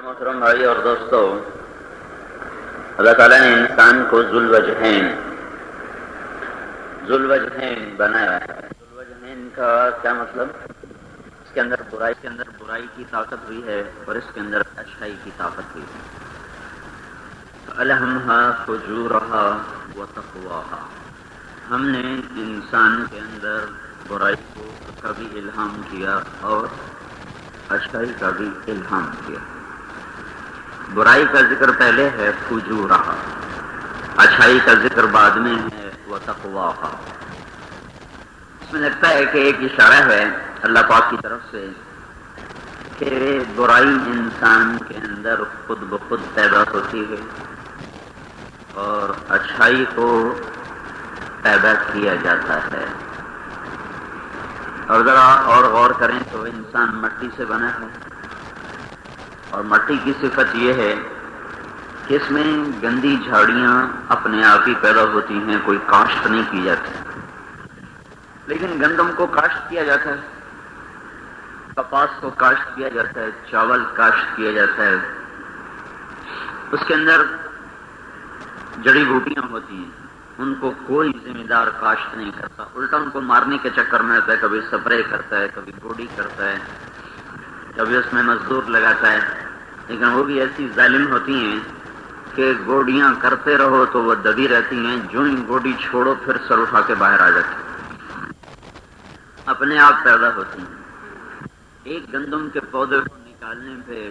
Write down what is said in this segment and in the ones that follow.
محترم بھائی اور دوستو، اللہ تعالیٰ نے انسان کو ذوالوجہین بنایا ہے۔ ذوالوجہین کا کیا مطلب؟ اس کے اندر برائی کی طاقت بھی ہے اور اس کے اندر اچھائی کی طاقت بھی ہے۔ فَأَلْهَمْهَا فُجُورَهَا وَتَقْوَاهَا، ہم نے انسان کے اندر برائی کو کا بھی الہام کیا اور اچھائی کا بھی الہام کیا۔ برائی کا ذکر پہلے ہے فجورہا، اچھائی کا ذکر بعد میں ہے وتقواہا۔ اس میں لگتا ہے کہ ایک اشارہ ہے اللہ پاک کی طرف سے کہ برائی انسان کے اندر خود بخود پیدا ہوتی ہے اور اچھائی کو پیدا کیا جاتا ہے۔ اور ذرا اور غور کریں تو انسان مٹی سے بنا ہے اور مٹی کی صفت یہ ہے کہ اس میں گندی جھاڑیاں اپنے آپ ہی پیدا ہوتی ہیں، کوئی کاشت نہیں کی جاتی۔ لیکن گندم کو کاشت کیا جاتا ہے، کپاس کو کاشت کیا جاتا ہے، چاول کاشت کیا جاتا ہے، اس کے اندر جڑی بوٹیاں ہوتی ہیں، ان کو کوئی ذمہ دار کاشت نہیں کرتا، الٹا ان کو مارنے کے چکر میں ہوتا ہے، کبھی سپرے کرتا ہے، کبھی گوڈی کرتا ہے، کبھی اس میں مزدور لگاتا ہے۔ لیکن وہ بھی ایسی ظالم ہوتی ہیں کہ گوڈیاں کرتے رہو تو وہ دبی رہتی ہیں، جو ہی گوڈی چھوڑو پھر سر اٹھا کے باہر آ جاتی ہیں، اپنے آپ پیدا ہوتی ہیں۔ ایک گندم کے پودے کو نکالنے پہ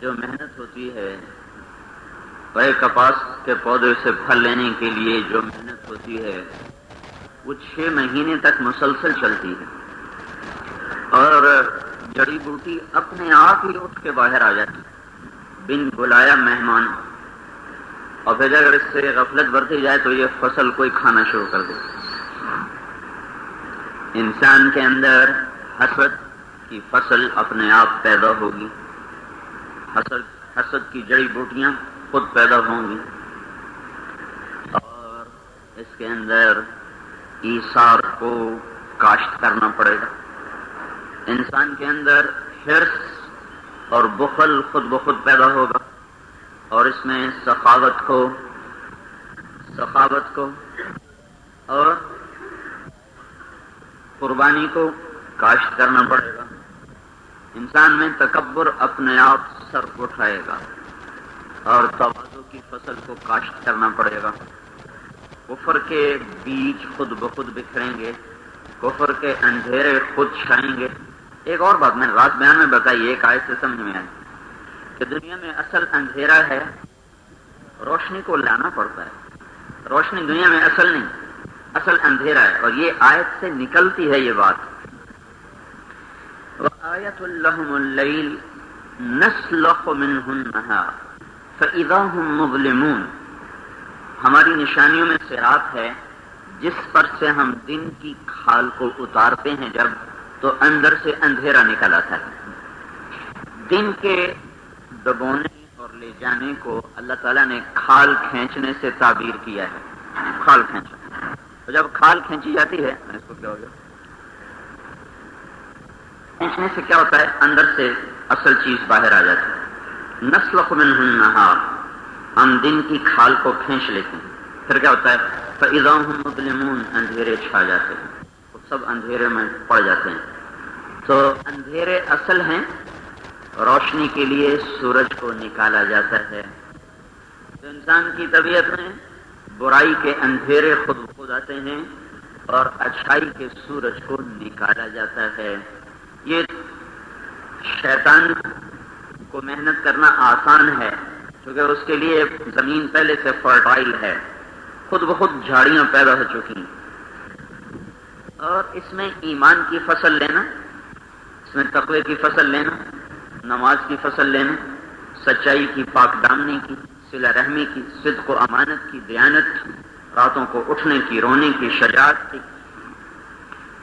جو محنت ہوتی ہے، اور ایک کپاس کے پودے سے پھل لینے کے لیے جو محنت ہوتی ہے، وہ 6 مہینے تک مسلسل چلتی ہے اور جڑی بوٹی اپنے آپ ہی اٹھ کے باہر آ جاتی بن بلایا مہمان، اور پھر اگر اس سے غفلت برتی جائے تو یہ فصل کوئی کھانا شروع کر دے۔ انسان کے اندر حسد کی فصل اپنے آپ پیدا ہوگی، حسد کی جڑی بوٹیاں خود پیدا ہوں گی، اور اس کے اندر ایثار کو کاشت کرنا پڑے گا۔ انسان کے اندر حرص اور بخل خود بخود پیدا ہوگا، اور اس میں سخاوت کو اور قربانی کو کاشت کرنا پڑے گا۔ انسان میں تکبر اپنے آپ سر اٹھائے گا اور تواضع کی فصل کو کاشت کرنا پڑے گا۔ کفر کے بیج خود بخود بکھریں گے، کفر کے اندھیرے خود چھائیں گے۔ ایک اور بات میں نے رات بیان میں بتائی، ایک آیت سے سمجھ میں آئی کہ دنیا میں اصل اندھیرا ہے، روشنی کو لانا پڑتا ہے۔ روشنی دنیا میں اصل نہیں، اصل اندھیرا ہے، اور یہ آیت سے نکلتی ہے یہ بات۔ وَآيَةٌ لَهُمُ اللَّيْلُ نَسْلَخُ مِنْهُ النَّهَارَ فَإِذَا هُمْ مُظْلِمُونَ، ہماری نشانیوں میں سے رات ہے جس پر سے ہم دن کی کھال کو اتارتے ہیں، جب تو اندر سے اندھیرا نکل آتا ہے۔ دن کے دبونے اور لے جانے کو اللہ تعالیٰ نے کھال کھینچنے سے تعبیر کیا ہے۔ کھال کھینچنا، تو جب کھال کھینچی جاتی ہے، اس کو کیا ہو گیا، کھینچنے سے کیا ہوتا ہے، اندر سے اصل چیز باہر آ جاتی ہے۔ نسلخ منہ النہار، ہم دن کی کھال کو کھینچ لیتے ہیں، پھر کیا ہوتا ہے، فَإِذَا هُمْ مُظْلِمُونَ، اندھیرے چھا جاتے ہیں، وہ سب اندھیرے میں پڑ جاتے ہیں۔ تو اندھیرے اصل ہیں، روشنی کے لیے سورج کو نکالا جاتا ہے۔ تو انسان کی طبیعت میں برائی کے اندھیرے خود آتے ہیں اور اچھائی کے سورج کو نکالا جاتا ہے۔ یہ شیطان کو محنت کرنا آسان ہے کیونکہ اس کے لیے زمین پہلے سے فرٹائل ہے، خود بخود جھاڑیاں پیدا ہو چکی ہیں، اور اس میں ایمان کی فصل لینا، اس میں تقوی کی فصل لینا، نماز کی فصل لینا، سچائی کی، پاک دامنی کی، صلہ رحمی کی، صدق و امانت کی، دیانت کی، راتوں کو اٹھنے کی، رونے کی، شجاعت کی،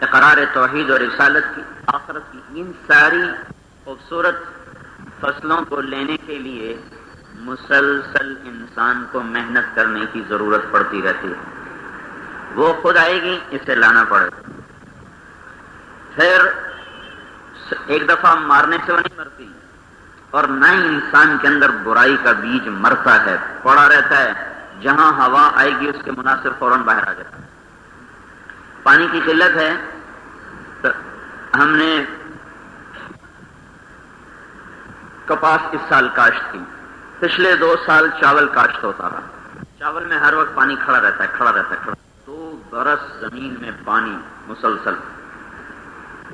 اقرار توحید اور رسالت کی، آخرت کی، ان ساری خوبصورت فصلوں کو لینے کے لیے مسلسل انسان کو محنت کرنے کی ضرورت پڑتی رہتی ہے۔ وہ خود آئے گی، اسے لانا پڑے گا۔ پھر ایک دفعہ مارنے سے وہ نہیں مرتی، اور نہ ہی انسان کے اندر برائی کا بیج مرتا ہے، پڑا رہتا ہے، جہاں ہوا آئے گی اس کے مناسب فوراً باہر آ جاتا ہے۔ پانی کی قلت ہے تو ہم نے کپاس اس سال کاشت کی، پچھلے 2 سال چاول کاشت ہوتا رہا، چاول میں ہر وقت پانی کھڑا رہتا ہے 2 برس زمین میں پانی مسلسل۔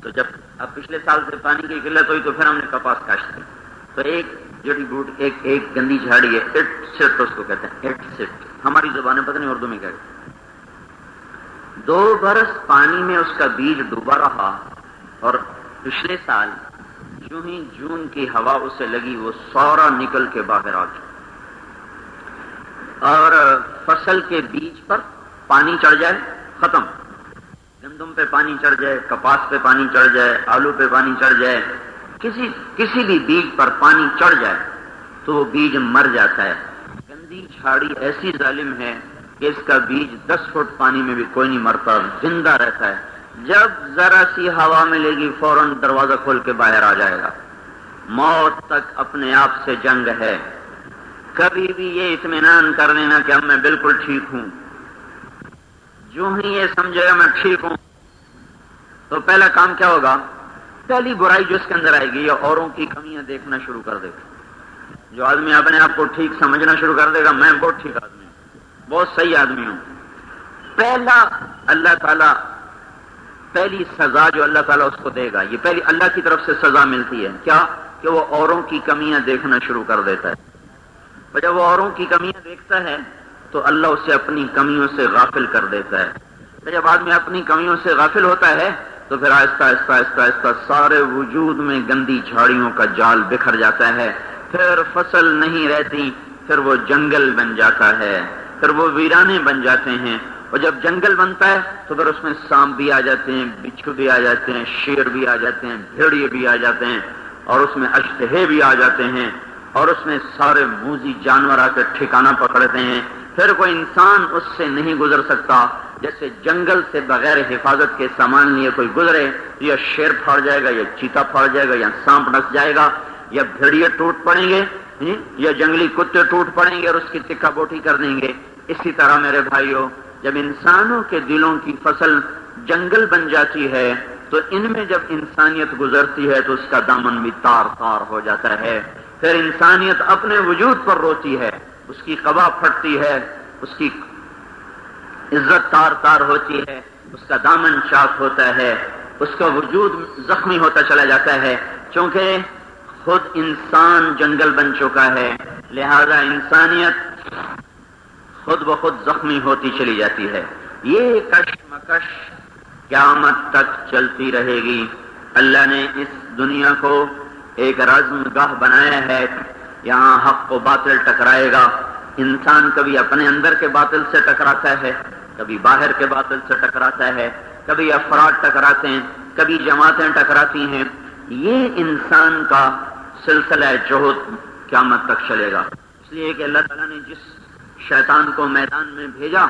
تو جب اب پچھلے سال سے پانی کی قلت ہوئی تو پھر ہم نے کپاس کاشت کی، تو ایک جڑی بوٹ ایک گندی جھاڑی ہے، اٹ سٹ اس کو کہتے ہیں، اٹ سٹ ہماری زبان میں پتہ نہیں اردو میں کیا کہتے ہیں۔ 2 برس پانی میں اس کا بیج ڈوبا رہا، اور پچھلے سال جو ہی جون کی ہوا اسے لگی وہ سارا نکل کے باہر آ گیا، اور فصل کے بیج پر پانی چڑھ جائے ختم، گندم پہ پانی چڑھ جائے، کپاس پہ پانی چڑھ جائے، آلو پہ پانی چڑھ جائے، کسی بھی بیج پر پانی چڑھ جائے تو وہ بیج مر جاتا ہے۔ گندی جھاڑی ایسی ظالم ہے کہ اس کا بیج 10 فٹ پانی میں بھی کوئی نہیں مرتا، زندہ رہتا ہے، جب ذرا سی ہوا ملے گی فوراً دروازہ کھول کے باہر آ جائے گا۔ موت تک اپنے آپ سے جنگ ہے۔ کبھی بھی یہ اطمینان کر لینا کہ اب میں بالکل ٹھیک ہوں، جو ہی یہ سمجھے گا میں ٹھیک ہوں تو پہلا کام کیا ہوگا؟ پہلی برائی جو اس کے اندر آئے گی یہ اوروں کی کمیاں دیکھنا شروع کر دے گا۔ جو آدمی اپنے آپ کو ٹھیک سمجھنا شروع کر دے گا، میں بہت ٹھیک آدمی ہوں، بہت صحیح آدمی ہوں، پہلا اللہ تعالیٰ پہلی سزا جو اللہ تعالیٰ اس کو دے گا، یہ پہلی اللہ کی طرف سے سزا ملتی ہے کیا؟ کہ وہ اوروں کی کمیاں دیکھنا شروع کر دیتا ہے، اور جب وہ اوروں کی کمیاں دیکھتا ہے تو اللہ اسے اپنی کمیوں سے غافل کر دیتا ہے۔ تو جب آدمی اپنی کمیوں سے غافل ہوتا ہے تو پھر آہستہ آہستہ آہستہ آہستہ سارے وجود میں گندی جھاڑیوں کا جال بکھر جاتا ہے، پھر فصل نہیں رہتی، پھر وہ جنگل بن جاتا ہے، پھر وہ ویرانے بن جاتے ہیں، اور جب جنگل بنتا ہے تو پھر اس میں سانپ بھی آ جاتے ہیں، بچھو بھی آ جاتے ہیں، شیر بھی آ جاتے ہیں، بھیڑیے بھی آ جاتے ہیں، اور اس میں اشتہے بھی آ جاتے ہیں، اور اس میں سارے موذی جانور آ کے ٹھکانہ پکڑتے ہیں، پھر کوئی انسان اس سے نہیں گزر سکتا۔ جیسے جنگل سے بغیر حفاظت کے سامان لیے کوئی گزرے، یا شیر پھاڑ جائے گا، یا چیتا پھاڑ جائے گا، یا سانپ ڈس جائے گا، یا بھیڑیے ٹوٹ پڑیں گے، یا جنگلی کتے ٹوٹ پڑیں گے اور اس کی ٹکا بوٹی کر دیں گے۔ اسی طرح میرے بھائیوں، جب انسانوں کے دلوں کی فصل جنگل بن جاتی ہے تو ان میں جب انسانیت گزرتی ہے تو اس کا دامن بھی تار تار ہو جاتا ہے، پھر انسانیت اپنے وجود پر روتی ہے، اس کی قبا پھٹتی ہے، اس کی عزت تار تار ہوتی ہے، اس کا دامن چاک ہوتا ہے، اس کا وجود زخمی ہوتا چلا جاتا ہے، چونکہ خود انسان جنگل بن چکا ہے، لہذا انسانیت خود بخود زخمی ہوتی چلی جاتی ہے۔ یہ کشمکش قیامت تک چلتی رہے گی۔ اللہ نے اس دنیا کو ایک رزم گاہ بنایا ہے، یہاں حق و باطل ٹکرائے گا۔ انسان کبھی اپنے اندر کے باطل سے ٹکراتا ہے، کبھی باہر کے باطل سے ٹکراتا ہے، کبھی افراد ٹکراتے ہیں، کبھی جماعتیں ٹکراتی ہیں۔ یہ انسان کا سلسلہ جہد قیامت تک چلے گا۔ اس لیے کہ اللہ تعالیٰ نے جس شیطان کو میدان میں بھیجا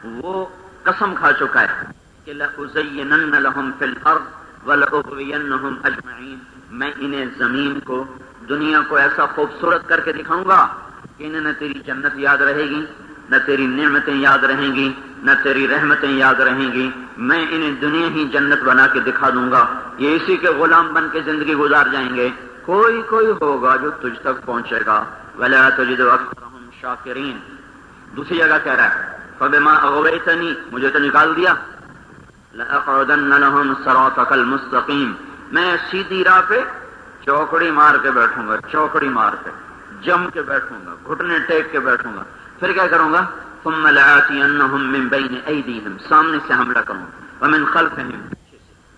وہ قسم کھا چکا ہے کہ لَأُزَيِّنَنَّ لَهُمْ فِي الْأَرْضِ وَلَأُغْوِيَنَّهُمْ أَجْمَعِينَ، میں انہیں زمین کو، دنیا کو ایسا خوبصورت کر کے دکھاؤں گا کہ انہیں نہ تیری جنت یاد رہے گی، نہ تیری نعمتیں یاد رہیں گی، نہ تیری رحمتیں یاد رہیں گی، میں انہیں دنیا ہی جنت بنا کے دکھا دوں گا، یہ اسی کے غلام بن کے زندگی گزار جائیں گے۔ کوئی ہوگا جو تجھ تک پہنچے گا، وَلَا تَجِدُ أَكْثَرَهُمْ شَاكِرِينَ۔ دوسری جگہ کہہ رہا ہے فَبِمَا أَغْوَيْتَنِي، مجھے تو نکال دیا، لَأَقْعُدَنَّ لَهُمْ صِرَاطَكَ الْمُسْتَقِيمَ، میں سیدھی راہ پہ چوکڑی مار کے بیٹھوں گا، چوکڑی مار کے جم کے بیٹھوں گا، گھٹنے ٹیک کے بیٹھوں گا، پھر کیا کروں گا؟ ثُمَّ لَآتِيَنَّهُمْ مِنْ بَيْنِ أَيْدِيهِمْ، سامنے سے حملہ کروں، وَمِنْ خَلْفِهِمْ،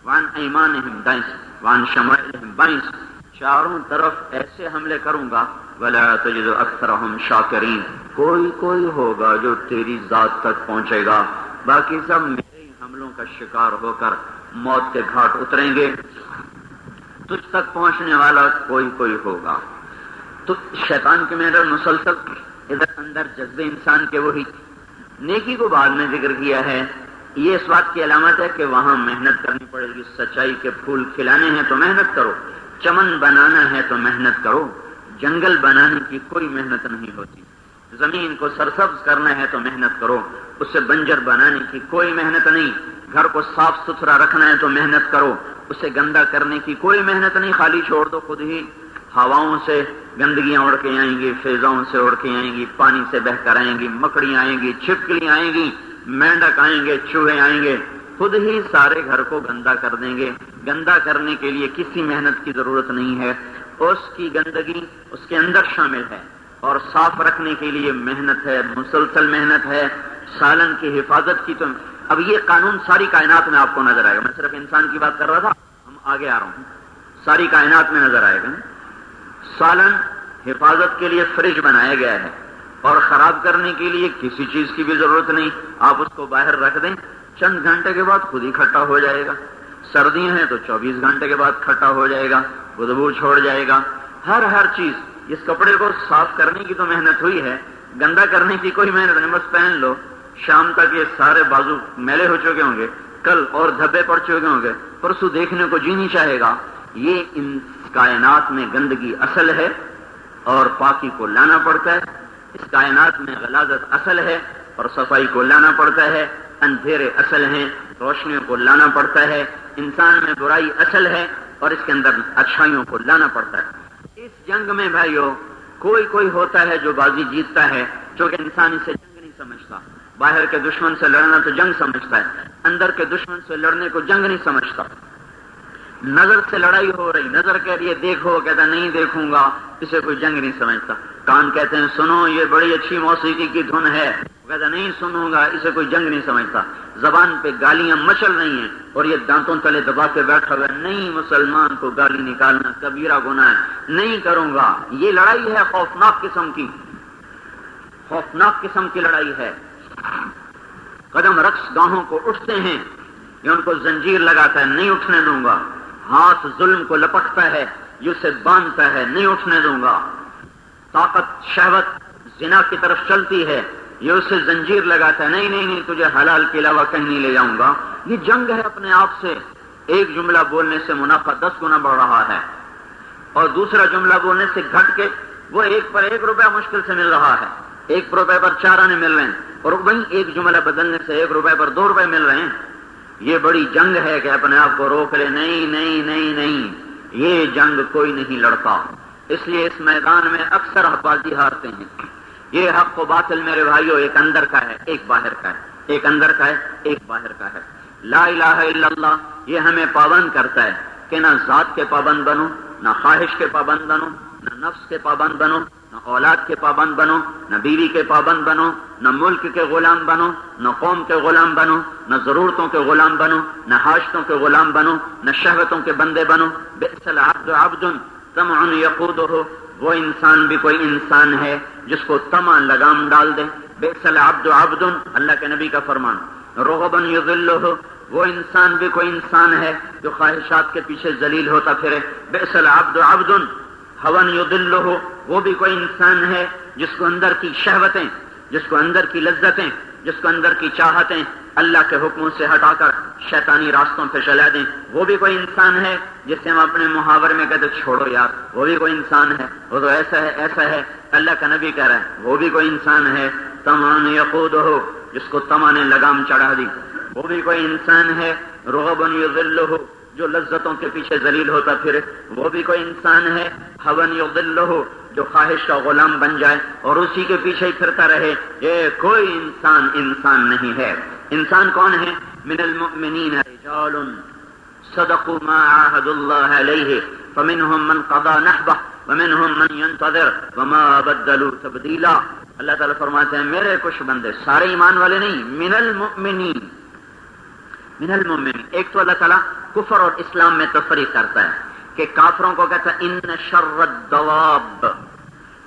وَعَنْ أَيْمَانِهِمْ، دائیں سے، وَعَنْ شَمَائِلِهِمْ، بائیں سے، چاروں طرف ایسے حملے کروں گا۔ وَلَا تَجِدُ أَكْثَرَهُمْ شَاكِرِينَ، کوئی ہوگا جو تیری ذات تک پہنچے گا، باقی سب میرے حملوں کا شکار ہو کر موت کے گھاٹ اتریں گے۔ تجھ تک پہنچنے والا کوئی ہوگا۔ تو شیطان کے میرے مسلسل ادھر اندر جذبے انسان کے وہی، نیکی کو بعد میں ذکر کیا ہے، یہ اس بات کی علامت ہے کہ وہاں محنت کرنی پڑے گی۔ سچائی کے پھول کھلانے ہیں تو محنت کرو، چمن بنانا ہے تو محنت کرو، جنگل بنانے کی کوئی محنت نہیں ہوتی. زمین کو سرسبز کرنا ہے تو محنت کرو، اسے بنجر بنانے کی کوئی محنت نہیں. گھر کو صاف ستھرا رکھنا ہے تو محنت کرو، اسے گندا کرنے کی کوئی محنت نہیں. خالی چھوڑ دو، خود ہی ہواؤں سے گندگیاں اڑ کے آئیں گی، فضاؤں سے اڑ کے آئیں گی، پانی سے بہ کر آئیں گی، مکڑیاں آئیں گی، چھپکلیاں آئیں گی، مینڈک آئیں گے، چوہے آئیں گے، خود ہی سارے گھر کو گندا کر دیں گے. گندا کرنے کے لیے کسی محنت کی ضرورت نہیں ہے. اس کی گندگی اس کے اندر شامل ہے، اور صاف رکھنے کے لیے محنت ہے، مسلسل محنت ہے. سالن کی حفاظت کی تو اب یہ قانون ساری کائنات میں آپ کو نظر آئے گا. میں صرف انسان کی بات کر رہا تھا، ہم آگے آ رہا ہوں. ساری کائنات میں نظر آئے گا. سالن حفاظت کے لیے فریج بنایا گیا ہے، اور خراب کرنے کے لیے کسی چیز کی بھی ضرورت نہیں. آپ اس کو باہر رکھ دیں، چند گھنٹے کے بعد خود ہی کھٹا ہو جائے گا. سردیاں ہیں تو 24 گھنٹے کے بعد کھٹا ہو جائے گا، بدبو چھوڑ جائے گا. ہر چیز. اس کپڑے کو صاف کرنے کی تو محنت ہوئی ہے، گندا کرنے کی کوئی محنت نہیں. بس پہن لو، شام تک یہ سارے بازو میلے ہو چکے ہوں گے، کل اور دھبے پڑ چکے ہوں گے، پرسوں دیکھنے کو جی نہیں چاہے گا. یہ ان کائنات میں گندگی اصل ہے اور پاکی کو لانا پڑتا ہے. اس کائنات میں غلاظت اصل ہے اور صفائی کو لانا پڑتا ہے. اندھیرے اصل ہیں، روشنیوں کو لانا پڑتا ہے. انسان میں برائی اصل ہے اور اس کے اندر اچھائیوں کو لانا پڑتا ہے. اس جنگ میں بھائیو کوئی ہوتا ہے جو بازی جیتتا ہے، چونکہ انسان اسے جنگ نہیں سمجھتا. باہر کے دشمن سے لڑنا تو جنگ سمجھتا ہے، اندر کے دشمن سے لڑنے کو جنگ نہیں سمجھتا. نظر سے لڑائی ہو رہی، نظر کہہ رہی ہے دیکھو، کہتا نہیں دیکھوں گا، اسے کوئی جنگ نہیں سمجھتا. کان کہتے ہیں سنو یہ بڑی اچھی موسیقی کی دھن ہے، کہتا نہیں سنوں گا، اسے کوئی جنگ نہیں سمجھتا. زبان پہ گالیاں مچل رہی ہیں اور یہ دانتوں تلے دبا کے بیٹھا ہوا ہے، نہیں مسلمان کو گالی نکالنا کبیرہ گناہ ہے، نہیں کروں گا. یہ لڑائی ہے خوفناک قسم کی لڑائی ہے. قدم رقص گاہوں کو اٹھتے ہیں، یہ ان کو زنجیر لگاتا ہے، نہیں اٹھنے دوں گا. ہاتھ ظلم کو لپکتا ہے، یہ اسے باندھتا ہے، نہیں اٹھنے دوں گا. طاقت شہوت زنا کی طرف چلتی ہے، یہ اسے زنجیر لگاتا ہے، نہیں تجھے حلال کے علاوہ کہیں نہیں لے جاؤں گا. یہ جنگ ہے اپنے آپ سے. ایک جملہ بولنے سے منافع 10 گنا بڑھ رہا ہے، اور دوسرا جملہ بولنے سے گھٹ کے وہ 1 پر 1 روپیہ مشکل سے مل رہا ہے، 1 روپے پر 4 آنے مل رہے ہیں، اور وہیں ایک جملہ بدلنے سے 1 روپے پر 2 روپے مل رہے ہیں. یہ بڑی جنگ ہے کہ اپنے آپ کو روک لے. نہیں، یہ جنگ کوئی نہیں لڑتا. اس لیے اس میدان میں اکثر بازی ہارتے ہیں. یہ حق و باطل میرے بھائیوں ایک اندر کا ہے، ایک باہر کا ہے، ایک اندر کا ہے، ایک باہر کا ہے. لا الہ الا اللہ یہ ہمیں پابند کرتا ہے کہ نہ ذات کے پابند بنو، نہ خواہش کے پابند بنو، نہ نفس کے پابند بنو، نہ اولاد کے پابند بنو، نہ بیوی کے پابند بنو، نہ ملک کے غلام بنو، نہ قوم کے غلام بنو، نہ ضرورتوں کے غلام بنو، نہ حاجتوں کے غلام بنو، نہ شہوتوں کے بندے بنو. بئس العبد عبد طمع یقودہ، وہ انسان بھی کوئی انسان ہے جس کو طمع لگام ڈال دے. بئس العبد عبد، اللہ کے نبی کا فرمان. رغبا یضلہ، وہ انسان بھی کوئی انسان ہے جو خواہشات کے پیچھے ذلیل ہوتا پھرے. بئس العبد عبد ہوا یضلہ، وہ بھی کوئی انسان ہے جس کو اندر کی شہوتیں، جس کو اندر کی لذتیں، جس کو اندر کی چاہتیں اللہ کے حکموں سے ہٹا کر شیطانی راستوں پہ چلا دیں. وہ بھی کوئی انسان ہے جسے ہم اپنے محاورے میں کہتے چھوڑو یار، وہ بھی کوئی انسان ہے، وہ تو ایسا ہے. اللہ کا نبی کہہ رہا ہے وہ بھی کوئی انسان ہے. طمع یقودہ، جس کو طمع نے لگام چڑھا دی، وہ بھی کوئی انسان ہے. رغبا یضلہ، جو لذتوں کے پیچھے ذلیل ہوتا پھرے، وہ بھی کوئی انسان ہے. ہوا یضلہ، جو خواہش کا غلام بن جائے اور اسی کے پیچھے ہی پھرتا رہے. یہ کوئی انسان نہیں ہے. انسان کون ہے؟ من المؤمنین رجال صدقوا ما عاهدوا الله علیہ فمنهم من قضى نحبه ومنهم من ينتظر وما بدلوا تبدیلا. اللہ تعالیٰ فرماتے ہیں میرے کچھ بندے، سارے ایمان والے نہیں، من المؤمنین. ایک تو اللہ تعالیٰ کفر اور اسلام میں تفریق کرتا ہے کہ کافروں کو کہتا ہے ان شر الدواب،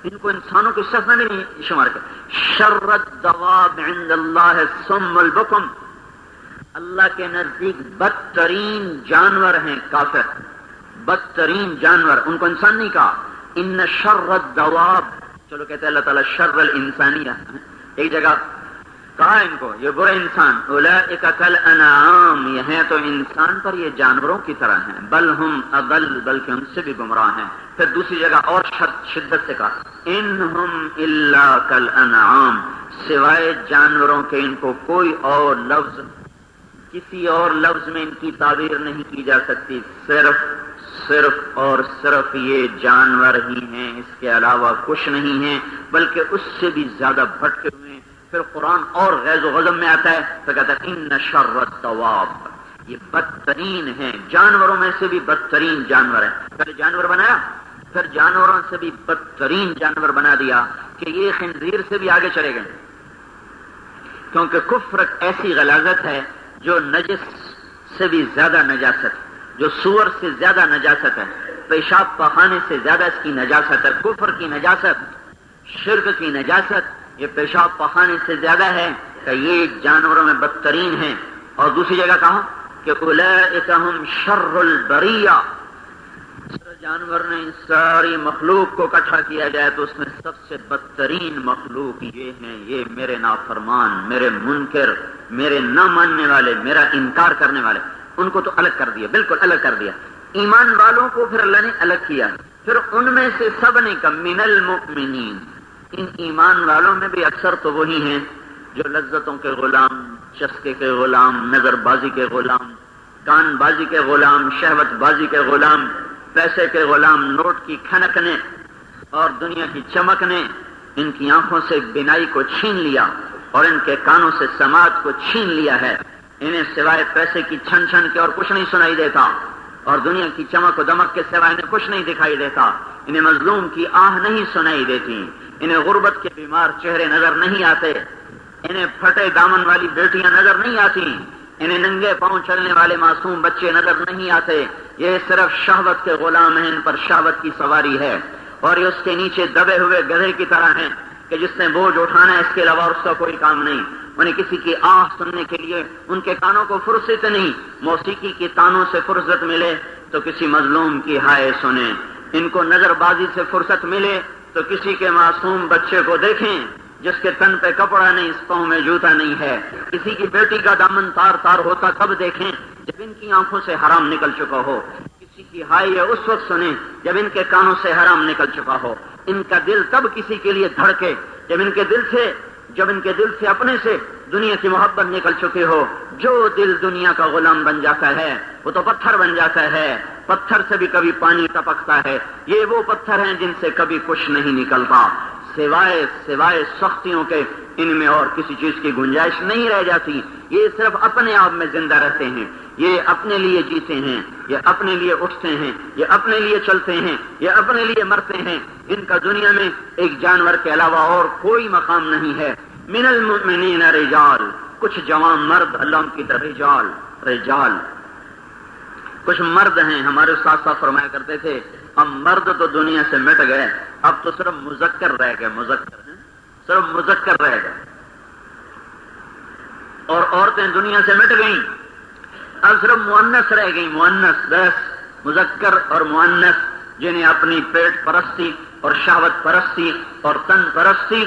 ان کو انسانوں کے صف میں بھی نہیں شمار کر. شر الدواب عند اللہ الصم البکم، اللہ کے نزدیک بدترین جانور ہیں کافر، بدترین جانور. ان کو انسان نہیں کہا. ان شر الدواب، چلو کہتے ہیں اللہ تعالیٰ شر الانسانیہ. ایک جگہ کہا ان کو یہ برے انسان اولئک کالانعام، یہ ہیں تو انسان پر یہ جانوروں کی طرح ہیں، بل ہم اضل، بلکہ ان سے بھی گمراہ ہیں۔ پھر دوسری جگہ اور شدت سے کہا انہم الا کالانعام، سوائے جانوروں کے ان کو کوئی اور لفظ، کسی اور لفظ میں ان کی تعبیر نہیں کی جا سکتی، صرف اور صرف یہ جانور ہی ہیں، اس کے علاوہ کچھ نہیں ہیں، بلکہ اس سے بھی زیادہ بھٹکے ہوئے ہیں۔ پھر قرآن اور غیظ و غضب میں آتا ہے تو کہتا ہے ان شر الدواب، یہ بدترین ہیں، جانوروں میں سے بھی بدترین جانور ہیں۔ پہلے جانور بنایا، پھر جانوروں سے بھی بدترین جانور بنا دیا کہ یہ خنزیر سے بھی آگے چلے گئے، کیونکہ کفر ایسی غلاظت ہے جو نجس سے بھی زیادہ نجاست، جو سور سے زیادہ نجاست ہے، پیشاب پخانے سے زیادہ اس کی نجاست ہے۔ کفر کی نجاست، شرک کی نجاست یہ پیشاب پخانے سے زیادہ ہے کہ یہ جانوروں میں بدترین ہیں۔ اور دوسری جگہ کہا کہ اولئک ہم شر البریہ، جانور نے ساری مخلوق کو اکٹھا کیا جائے تو اس میں سب سے بدترین مخلوق یہ ہیں، یہ میرے نافرمان، میرے منکر، میرے نہ ماننے والے، میرا انکار کرنے والے، ان کو تو الگ کر دیا، بالکل الگ کر دیا۔ ایمان والوں کو پھر اللہ نے الگ کیا، پھر ان میں سے سب نے کہا من المؤمنین، ان ایمان والوں میں بھی اکثر تو وہی ہیں جو لذتوں کے غلام، چسکے کے غلام، نظر بازی کے غلام، کان بازی کے غلام، شہوت بازی کے غلام، پیسے کے غلام، نوٹ کی کھنک نے اور دنیا کی چمک نے ان کی آنکھوں سے بینائی کو چھین لیا اور ان کے کانوں سے سماعت کو چھین لیا ہے۔ انہیں سوائے پیسے کی چھن چھن کے اور کچھ نہیں سنائی دیتا، اور دنیا کی چمک و دمک کے سوائے انہیں کچھ نہیں دکھائی دیتا۔ انہیں مظلوم کی آہ نہیں سنائی دیتی، انہیں غربت کے بیمار چہرے نظر نہیں آتے، انہیں پھٹے دامن والی بیٹیاں نظر نہیں آتی، انہیں ننگے پاؤں چلنے والے معصوم بچے نظر نہیں آتے۔ یہ صرف شہوت کے غلام ہیں، ان پر شہوت کی سواری ہے، اور یہ اس کے نیچے دبے ہوئے گدھے کی طرح ہیں کہ جس نے بوجھ اٹھانا ہے، اس کے علاوہ اس کا کوئی کام نہیں۔ انہیں کسی کی آہ سننے کے لیے ان کے کانوں کو فرصت نہیں، موسیقی کی تانوں سے فرصت ملے تو کسی مظلوم کی ہائے سنیں، ان کو نظر بازی سے فرصت ملے تو کسی کے معصوم بچے کو دیکھیں جس کے تن پہ کپڑا نہیں، اس پاؤں میں جوتا نہیں ہے، کسی کی بیٹی کا دامن تار تار ہوتا کب دیکھیں جب ان کی آنکھوں سے حرام نکل چکا ہو، کسی کی ہائے اس وقت سنیں جب ان کے کانوں سے حرام نکل چکا ہو۔ ان کا دل تب کسی کے لیے دھڑکے جب ان کے دل سے اپنے سے دنیا کی محبت نکل چکی ہو۔ جو دل دنیا کا غلام بن جاتا ہے وہ تو پتھر بن جاتا ہے، پتھر سے بھی کبھی پانی ٹپکتا ہے۔ یہ وہ پتھر ہیں جن سے کبھی کچھ نہیں نکلتا، سوائے سختیوں کے ان میں اور کسی چیز کی گنجائش نہیں رہ جاتی۔ یہ صرف اپنے آپ میں زندہ رہتے ہیں، یہ اپنے لیے جیتے ہیں، یہ اپنے لیے اٹھتے ہیں، یہ اپنے لیے چلتے ہیں، یہ اپنے لیے مرتے ہیں۔ ان کا دنیا میں ایک جانور کے علاوہ اور کوئی مقام نہیں ہے۔ من المؤمنین رجال، کچھ جوان مرد، اللہ ان کی طرح رجال کچھ مرد ہیں۔ ہمارے استاد صاحب فرمایا کرتے تھے اب مرد تو دنیا سے مٹ گئے، اب تو صرف مذکر رہ گئے، صرف مذکر رہ گئے، اور عورتیں دنیا سے مٹ گئیں، اب صرف مؤنث رہ گئی، مؤنث بس، مذکر اور مؤنث، جنہیں اپنی پیٹ پرستی اور شہوت پرستی اور تن پرستی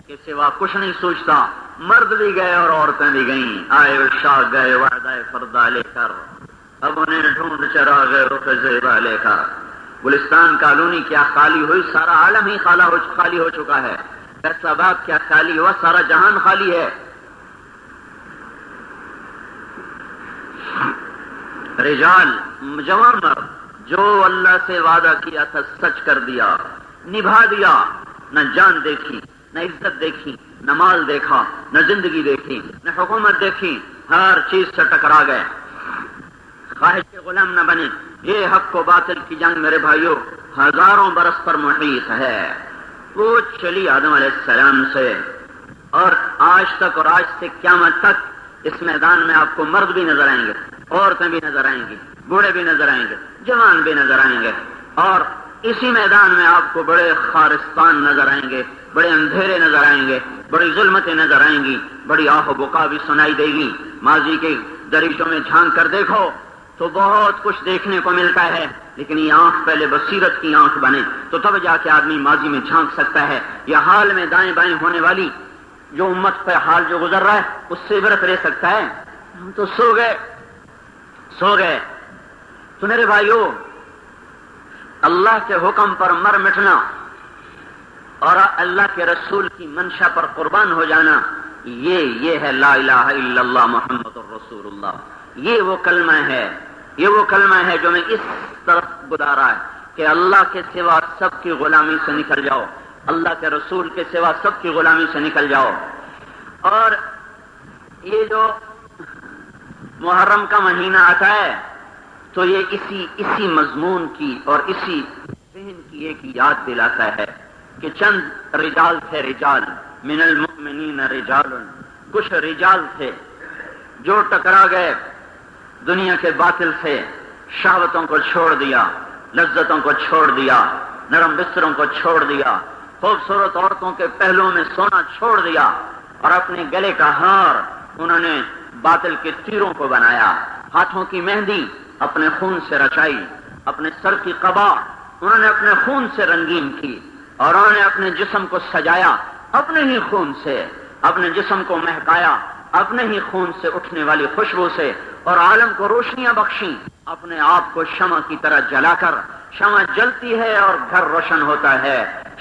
کے سوا کچھ نہیں سوچتا۔ مرد بھی گئے اور عورتیں بھی گئیں، آئے شاہ گئے وعدہ فردا لے کر، اب انہیں ڈھونڈ چراغ رخ زیبا لے کر۔ گلستان کالونی کیا خالی ہوئی، سارا عالم ہی خالی ہو چکا ہے۔ فیصل آباد کیا خالی ہوا، سارا جہان خالی ہے۔ رجال، جوان مرد، جو اللہ سے وعدہ کیا تھا سچ کر دیا، نبھا دیا، نہ جان دیکھی، نہ عزت دیکھی، نہ مال دیکھا، نہ زندگی دیکھی، نہ حکومت دیکھی، ہر چیز سے ٹکرا گئے، خواہش کے غلام نہ بنے۔ یہ حق و باطل کی جنگ میرے بھائیوں ہزاروں برس پر محیط ہے، وہ چلی آدم علیہ السلام سے اور آج تک، اور آج سے قیامت تک اس میدان میں آپ کو مرد بھی نظر آئیں گے، عورتیں بھی نظر آئیں گی، بوڑھے بھی نظر آئیں گے، جوان بھی نظر آئیں گے، اور اسی میدان میں آپ کو بڑے خارستان نظر آئیں گے، بڑے اندھیرے نظر آئیں گے، بڑی ظلمتیں نظر آئیں گی، بڑی آہ و بکا بھی سنائی دے گی۔ ماضی کے دریچوں میں جھانک کر دیکھو تو بہت کچھ دیکھنے کو ملتا ہے، لیکن یہ آنکھ پہلے بصیرت کی آنکھ بنے تو تب جا کے آدمی ماضی میں جھانک سکتا ہے۔ یہ حال میں دائیں بائیں ہونے والی جو امت پہ حال جو گزر رہا ہے اس سے عبرت لے سکتا ہے؟ ہم تو سو گئے. تو میرے بھائیوں، اللہ کے حکم پر مر مٹنا اور اللہ کے رسول کی منشا پر قربان ہو جانا، یہ ہے لا الہ الا اللہ محمد الرسول اللہ. یہ وہ کلمہ ہے جو میں اس طرف بلا رہا ہے کہ اللہ کے سوا سب کی غلامی سے نکل جاؤ، اللہ کے رسول کے سوا سب کی غلامی سے نکل جاؤ. اور یہ جو محرم کا مہینہ آتا ہے تو یہ اسی مضمون کی اور اسی ذہن کی ایک یاد دلاتا ہے کہ چند رجال تھے، رجال من المؤمنین رجال، کچھ رجال تھے جو ٹکرا گئے دنیا کے باطل سے، شہوتوں کو چھوڑ دیا، لذتوں کو چھوڑ دیا، نرم بستروں کو چھوڑ دیا، خوبصورت عورتوں کے پہلوؤں میں سونا چھوڑ دیا، اور اپنے گلے کا ہار انہوں نے باطل کے تیروں کو بنایا، ہاتھوں کی مہندی اپنے خون سے رچائی، اپنے سر کی قبا انہوں نے اپنے خون سے رنگین کی، اور انہوں نے اپنے جسم کو سجایا اپنے ہی خون سے، اپنے جسم کو مہکایا اپنے ہی خون سے اٹھنے والی خوشبو سے، اور عالم کو روشنیاں بخشیں اپنے آپ کو شمع کی طرح جلا کر. شمع جلتی ہے اور گھر روشن ہوتا ہے،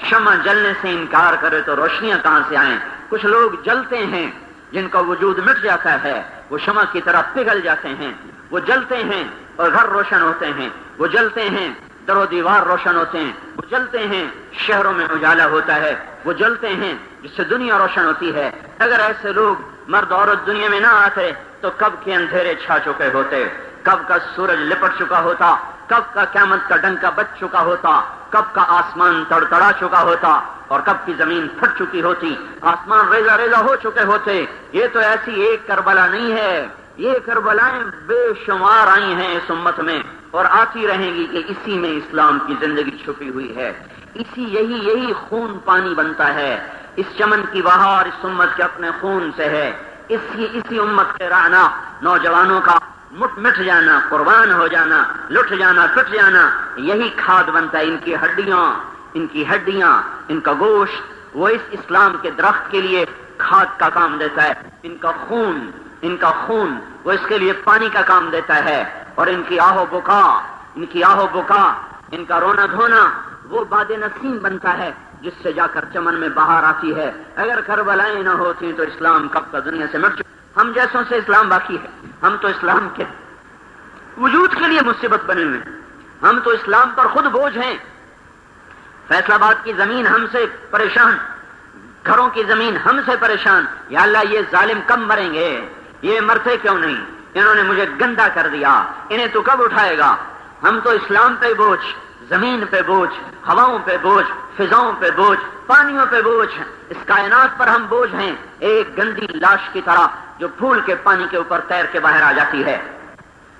شمع جلنے سے انکار کرے تو روشنیاں کہاں سے آئیں؟ کچھ لوگ جلتے ہیں جن کا وجود مٹ جاتا ہے، وہ شمع کی طرح پگھل جاتے ہیں، وہ جلتے ہیں اور گھر روشن ہوتے ہیں، وہ جلتے ہیں در و دیوار روشن ہوتے ہیں، وہ جلتے ہیں شہروں میں اجالا ہوتا ہے، وہ جلتے ہیں جس سے دنیا روشن ہوتی ہے. اگر ایسے لوگ مرد عورت دنیا میں نہ آتے تو کب کے اندھیرے چھا چکے ہوتے، کب کا سورج لپٹ چکا ہوتا، کب کا قیامت کا ڈنکا بج چکا ہوتا، کب کا آسمان تڑتڑا چکا ہوتا، اور کب کی زمین پھٹ چکی ہوتی، آسمان ریزہ ریزہ ہو چکے ہوتے. یہ تو ایسی ایک کربلا نہیں ہے، یہ کربلائیں بے شمار آئی ہیں اس امت میں اور آتی رہیں گی کہ اسی میں اسلام کی زندگی چھپی ہوئی ہے. یہی خون پانی بنتا ہے. اس چمن کی بہار اس امت کے اپنے خون سے ہے. اسی امت کے رعنا نوجوانوں کا مٹ جانا، قربان ہو جانا، لٹ جانا، پٹ جانا، یہی کھاد بنتا ہے. ان کی ہڈیاں، ان کا گوشت وہ اس اسلام کے درخت کے لیے کھاد کا کام دیتا ہے. ان کا خون وہ اس کے لیے پانی کا کام دیتا ہے. اور ان کی آہ و بکا، ان کا رونا دھونا وہ باد نسیم بنتا ہے جس سے جا کر چمن میں بہار آتی ہے. اگر کربلائیں نہ ہوتی تو اسلام کب کا دنیا سے مٹ چکا. ہم جیسوں سے اسلام باقی ہے. ہم تو اسلام کے وجود کے لیے مصیبت بنے ہوئے ہیں. ہم تو اسلام پر خود بوجھ ہیں. فیصل آباد کی زمین ہم سے پریشان، گھروں کی زمین ہم سے پریشان. یا اللہ یہ ظالم کب مریں گے؟ یہ مرتے کیوں نہیں؟ انہوں نے مجھے گندا کر دیا، انہیں تو کب اٹھائے گا؟ ہم تو اسلام پہ بوجھ، زمین پہ بوجھ، ہواؤں پہ بوجھ، فضاؤں پہ بوجھ، پانیوں پہ بوجھ، اس کائنات پر ہم بوجھ ہیں، ایک گندی لاش کی طرح جو پھول کے پانی کے اوپر تیر کے باہر آ جاتی ہے.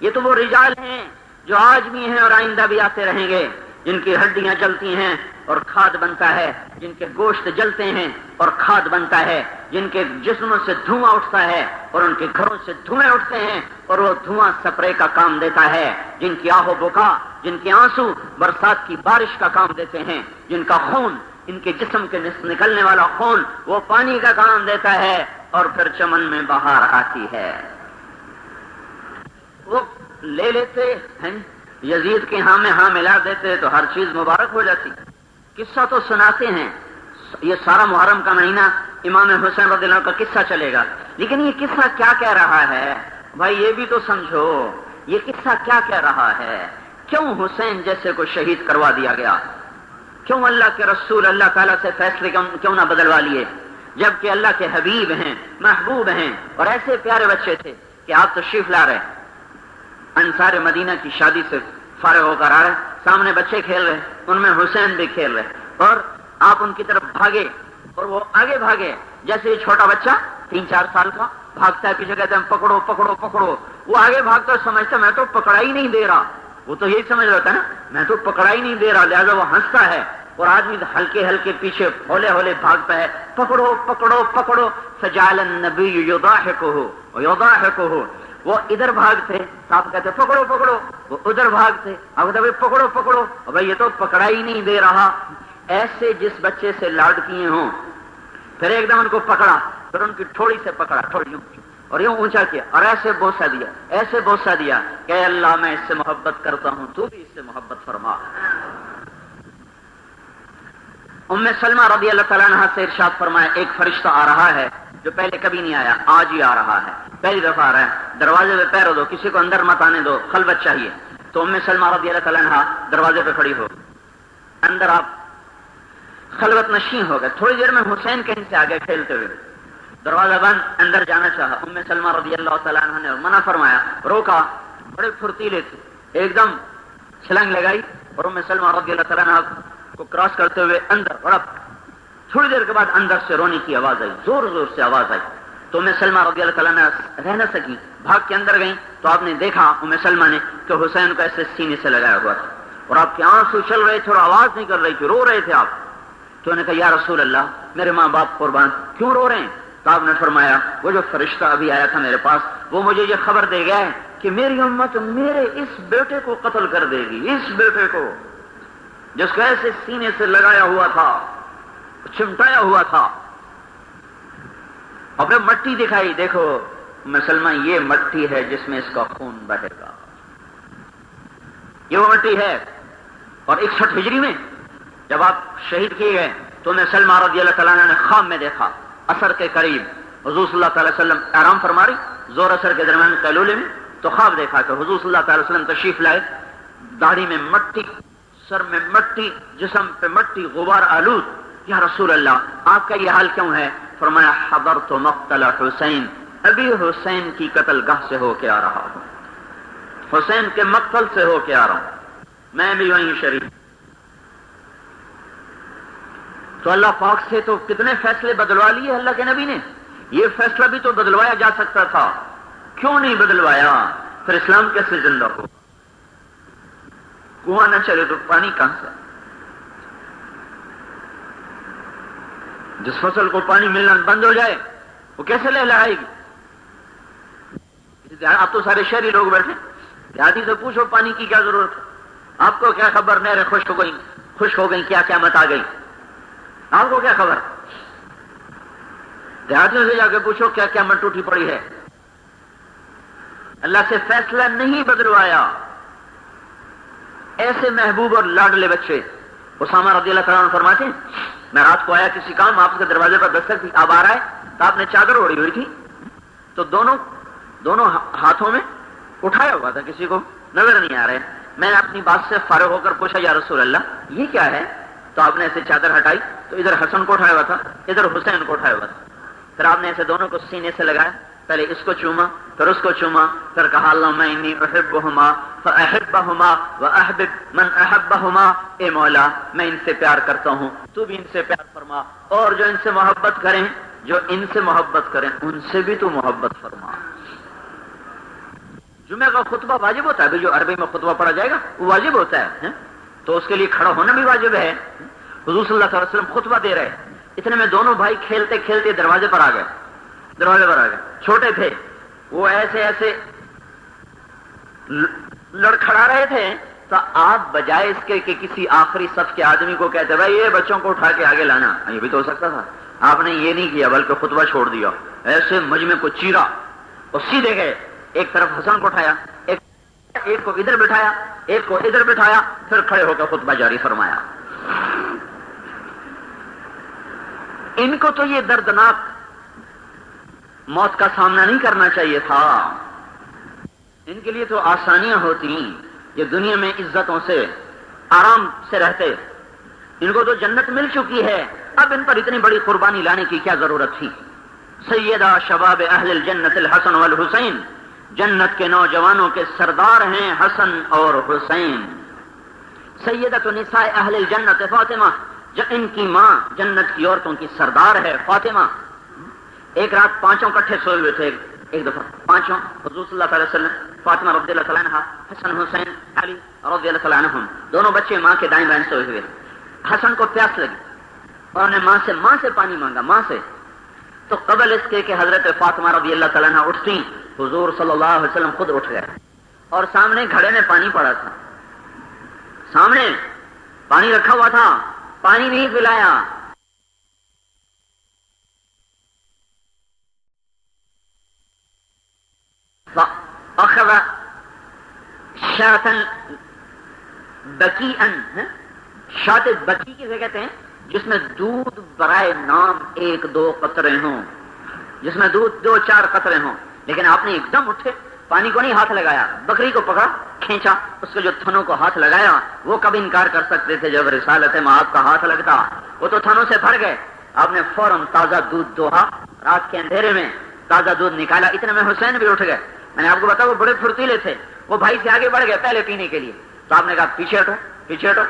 یہ تو وہ رجال ہیں جو آج بھی ہیں اور آئندہ بھی آتے رہیں گے، جن کی ہڈیاں جلتی ہیں اور کھاد بنتا ہے، جن کے گوشت جلتے ہیں اور کھاد بنتا ہے، جن کے جسموں سے دھواں اٹھتا ہے اور ان کے گھروں سے دھوئیں اٹھتے ہیں اور وہ دھواں سپرے کا کام دیتا ہے، جن کی آہ و بکا، جن کے آنسو برسات کی بارش کا کام دیتے ہیں، جن کا خون، ان کے جسم کے نکلنے والا خون وہ پانی کا کام دیتا ہے اور پھر چمن میں بہار آتی ہے. وہ لے لیتے ہیں یزید کے ہاں میں ہاں ملا دیتے تو ہر چیز مبارک ہو جاتی. قصہ تو سناتے ہیں، یہ سارا محرم کا مہینہ امام حسین رضی اللہ عنہ کا قصہ چلے گا، لیکن یہ قصہ کیا کہہ رہا ہے بھائی؟ یہ بھی تو سمجھو یہ قصہ کیا کہہ رہا ہے. کیوں حسین جیسے کو شہید کروا دیا گیا؟ کیوں اللہ کے رسول اللہ تعالیٰ سے فیصلے کیوں نہ بدلوا لیے، جبکہ اللہ کے حبیب ہیں، محبوب ہیں اور ایسے پیارے بچے تھے کہ آپ تشریف لا رہے، انصار مدینہ کی شادی سے فارغ ہو کر آ رہے، سامنے بچے کھیل رہے، ان میں حسین بھی کھیل رہے، اور آپ ان کی طرف بھاگے اور وہ آگے بھاگے. جیسے یہ چھوٹا بچہ 3-4 سال کا بھاگتا ہے، پیچھے کہتے ہیں پکڑو پکڑو پکڑو، وہ آگے بھاگتا ہے، سمجھتا میں تو پکڑا ہی نہیں دے رہا. وہ تو یہی سمجھ رہا تھا نا، میں تو پکڑا ہی نہیں دے رہا، لہذا وہ ہنستا ہے اور آدمی ہلکے ہلکے پیچھے ہولے ہولے بھاگتا ہے، پکڑو پکڑو پکڑو. فجعل النبی یضاحکہ یضاحکہ، وہ ادھر بھاگتے تو آپ کہتے پکڑو پکڑو، وہ ادھر بھاگتے آپ کہتے پکڑو پکڑو، بھائی یہ تو پکڑا ہی نہیں دے رہا. ایسے جس بچے سے لاڈ کیے ہوں، پھر ایک دم ان کو پکڑا پھر ان کی تھوڑی سے پکڑا، تھوڑی اور یوں اونچا کیا اور ایسے بوسہ دیا، ایسے بوسہ دیا کہ اے اللہ میں اس سے محبت کرتا ہوں، تو بھی اس سے محبت فرما۔ ام سلمہ رضی اللہ تعالیٰ عنہ سے ارشاد فرمایا ایک فرشتہ آ رہا ہے جو پہلے کبھی نہیں آیا، آج ہی آ رہا ہے، پہلی دفعہ آ رہا ہے، دروازے پہ پیر دو، کسی کو اندر مت آنے دو، خلوت چاہیے۔ تو ام سلمہ رضی اللہ تعالیٰ عنہ دروازے پہ کھڑی ہو، اندر آپ خلوت نشین ہو گئے۔ تھوڑی دیر میں حسین کہیں سے آگے کھیلتے ہوئے، دروازہ بند، اندر جانا چاہا، ام سلمہ رضی اللہ تعالیٰ عنہ نے منع فرمایا، روکا، بڑے پھرتیلے تھے، ایک دم چھلانگ لگائی اور ام سلمہ رضی اللہ تعالیٰ عنہ کو کراس کرتے ہوئے اندر، اور اب تھوڑی دیر کے بعد اندر سے رونے کی آواز آئی، زور زور سے آواز آئی۔ تو ام سلمہ رضی اللہ تعالیٰ عنہ رہ نہ سکی، بھاگ کے اندر گئیں تو آپ نے دیکھا ام سلمہ نے کہ حسین کو ایسے سینے سے لگایا ہوا تھا اور آپ کے آنسو چل رہے تھے اور آواز نہیں کر رہی تھی، رو رہے تھے آپ۔ تو انہوں نے کہا یا رسول اللہ میرے ماں باپ قربان، کیوں رو رہے ہیں؟ تو آپ نے فرمایا وہ جو فرشتہ ابھی آیا تھا میرے پاس وہ مجھے یہ خبر دے گیا ہے کہ میری امت میرے اس بیٹے کو قتل کر دے گی، اس بیٹے کو جس کو ایسے سینے سے لگایا ہوا تھا، چمٹایا ہوا تھا۔ اور پھر مٹی دکھائی، دیکھو مسلمان یہ مٹی ہے جس میں اس کا خون بہے گا، یہ وہ مٹی ہے۔ اور 61 ہجری میں جب آپ شہید کیے گئے تو میں سلمہ رضی اللہ تعالیٰ عنہ نے خواب میں دیکھا، عصر کے قریب حضور صلی اللہ تعالی وسلم آرام فرما رہی، زور اثر کے درمیان قیلولے میں، تو خواب دیکھا کہ حضور صلی اللہ تعالی وسلم تشریف لائے، داڑھی میں مٹی، سر میں مٹی، جسم پہ مٹی، غبار آلود۔ یا رسول اللہ آپ کا یہ حال کیوں ہے؟ فرمایا حضرت مقتل حسین، ابھی حسین کی قتل گاہ سے ہو کے آ رہا ہوں، حسین کے مقتل سے ہو کے آ رہا ہوں، میں بھی وہیں شریک۔ تو اللہ پاک سے تو کتنے فیصلے بدلوا لیے اللہ کے نبی نے، یہ فیصلہ بھی تو بدلوایا جا سکتا تھا، کیوں نہیں بدلوایا؟ پھر اسلام کیسے زندہ ہو؟ کنواں نہ چلے تو پانی کہاں سے؟ جس فصل کو پانی ملنا بند ہو جائے وہ کیسے لہلائے گی؟ آپ تو سارے شہری لوگ بیٹھے، دیہاتی سے پوچھو پانی کی کیا ضرورت ہے، آپ کو کیا خبر نہریں خشک ہو گئی، کیا قیامت آ گئی، آپ کو کیا خبر؟ دیہاتیوں سے جا کے پوچھو کیا قیامت ٹوٹی پڑی ہے۔ اللہ سے فیصلہ نہیں بدلوایا۔ ایسے محبوب اور لاڈلے بچے اسامہ رضی اللہ تعالیٰ عنہ فرماتے ہیں میں رات کو آیا کسی کام، آپ کے دروازے پر دستک تھی، اب آ رہا ہے تو آپ نے چادر اوڑھی ہوئی تھی، تو دونوں ہاتھوں میں اٹھایا ہوا تھا، کسی کو نظر نہیں آ رہے۔ میں نے اپنی بات سے فارغ ہو کر پوچھا یا رسول اللہ یہ کیا ہے؟ تو آپ نے ایسے چادر ہٹائی تو ادھر حسن کو اٹھایا ہوا تھا، ادھر حسین کو اٹھایا ہوا تھا۔ پھر آپ نے ایسے دونوں کو سینے سے لگایا، پہلے اس کو چوما پھر اس کو چوما، پھر کہا اللہم انی احبہما فاحبہما واحبب من احبہما، اے مولا میں ان سے پیار کرتا ہوں تو بھی ان سے پیار فرما، اور جو ان سے محبت کریں، جو ان سے محبت کریں ان سے بھی تو محبت فرما۔ جمعہ کا خطبہ واجب ہوتا ہے، جو عربی میں خطبہ پڑھا جائے گا وہ واجب ہوتا ہے، تو اس کے لیے کھڑا ہونا بھی واجب ہے۔ حضور صلی اللہ علیہ وسلم خطبہ دے رہے، اتنے میں دونوں بھائی کھیلتے کھیلتے دروازے پر آ گئے، چھوٹے تھے وہ، ایسے لڑکھڑا رہے تھے، تو آپ بجائے اس کے کہ کسی آخری صف کے آدمی کو کہتے بھائی یہ بچوں کو اٹھا کے آگے لانا، یہ بھی تو ہو سکتا تھا، آپ نے یہ نہیں کیا بلکہ خطبہ چھوڑ دیا، ایسے مجمع کو چیرا اور سیدھے گئے، ایک طرف حسن کو اٹھایا، ایک کو ادھر بٹھایا، ایک کو ادھر بٹھایا، پھر کھڑے ہو کر خطبہ جاری فرمایا۔ ان کو تو یہ دردناک موت کا سامنا نہیں کرنا چاہیے تھا، ان کے لیے تو آسانیاں ہوتی، یہ دنیا میں عزتوں سے آرام سے رہتے، ان کو تو جنت مل چکی ہے، اب ان پر اتنی بڑی قربانی لانے کی کیا ضرورت تھی؟ سیدہ شباب اہل الجنت الحسن والحسین، جنت کے نوجوانوں کے سردار ہیں حسن اور حسین۔ سیدۃ نساء اہل الجنت فاطمہ، ان کی ماں جنت کی عورتوں کی سردار ہے فاطمہ۔ ایک رات پانچوں کٹھے سوئے ہوئے تھے، ایک دفعہ پانچوں، حضور صلی اللہ علیہ وسلم، فاطمہ رضی اللہ تعالیٰ عنہ، حسن حسین علی رضی اللہ تعالیٰ عنہم، دونوں بچے ماں کے دائیں بائیں سوئے ہوئے۔ حسن کو پیاس لگی اور نے ماں سے پانی مانگا، ماں سے، تو قبل اس کے کہ حضرت فاطمہ رضی اللہ تعالیٰ عنہ اٹھتی، حضور صلی اللہ علیہ وسلم خود اٹھ گئے اور سامنے گھڑے میں پانی پڑا تھا، سامنے پانی رکھا ہوا تھا، پانی نہیں پلایا، فأخذ شاة بکیئا، شاۃ بکی کسے کہتے ہیں؟ جس میں دودھ برائے نام ایک دو قطرے ہوں، جس میں دودھ دو چار قطرے ہوں، لیکن آپ نے ایک دم اٹھے پانی کو نہیں ہاتھ لگایا، بکری کو پکڑا کھینچا، اس کے جو تھنوں کو ہاتھ لگایا. وہ کب انکار کر سکتے تھے جب رسالت مآب کا ہاتھ لگتا؟ وہ تو تھنوں سے بھر گئے. آپ نے فوراً تازہ دودھ دوہا، رات کے اندھیرے میں تازہ دودھ نکالا. اتنے میں حسین بھی اٹھ گئے. میں نے آپ کو بتایا وہ بڑے پھرتیلے تھے، وہ بھائی سے آگے بڑھ گئے پہلے پینے کے لیے. تو آپ نے کہا پیچھے ہٹو پیچھے ہٹو.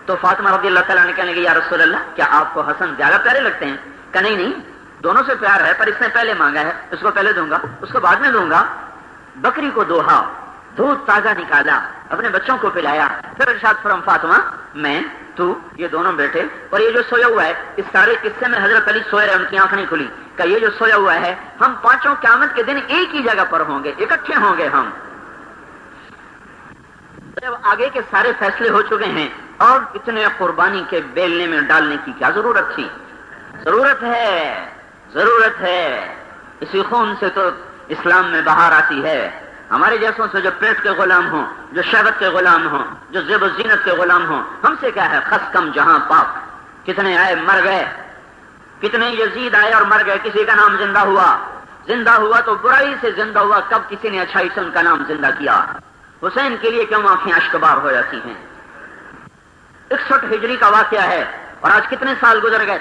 تو فاطمہ رضی اللہ تعالیٰ نے کہنے لگی یا رسول اللہ کیا آپ کو حسن زیادہ پیارے لگتے ہیں؟ کہ نہیں دونوں سے پیار ہے، پر اس نے پہلے مانگا ہے، اس کو پہلے دوں گا، اس کو بعد میں دوں گا. بکری کو دوہا، دودھ تازہ نکالا، اپنے بچوں کو پلایا. پھر ارشاد فرم فاطمہ میں تو یہ دونوں بیٹے اور یہ جو سویا ہوا ہے، اس سارے قصے میں حضرت علی سوئے رہے، ان کی آنکھ نہیں کھلی. کہ یہ جو سویا ہوا ہے ہم پانچوں قیامت کے دن ایک ہی جگہ پر ہوں گے، اکٹھے ہوں گے ہم. جب آگے کے سارے فیصلے ہو چکے ہیں اور اتنے قربانی کے بیلنے میں ڈالنے کی کیا ضرورت تھی؟ ضرورت ہے. اسی خون سے تو اسلام میں بہار آتی ہے. ہمارے جیسوں سے جو پیٹ کے غلام ہوں، جو شہوت کے غلام ہوں، جو زیب و زینت کے غلام ہوں، ہم سے کیا ہے؟ خس کم جہاں پاک. کتنے آئے مر گئے، کتنے یزید آئے اور مر گئے، کسی کا نام زندہ ہوا تو برائی سے زندہ ہوا. کب کسی نے اچھائی سے ان کا نام زندہ کیا؟ حسین کے لیے کیوں آنکھیں اشکبار ہو جاتی ہیں؟ 61 ہجری کا واقعہ ہے اور آج کتنے سال گزر گئے؟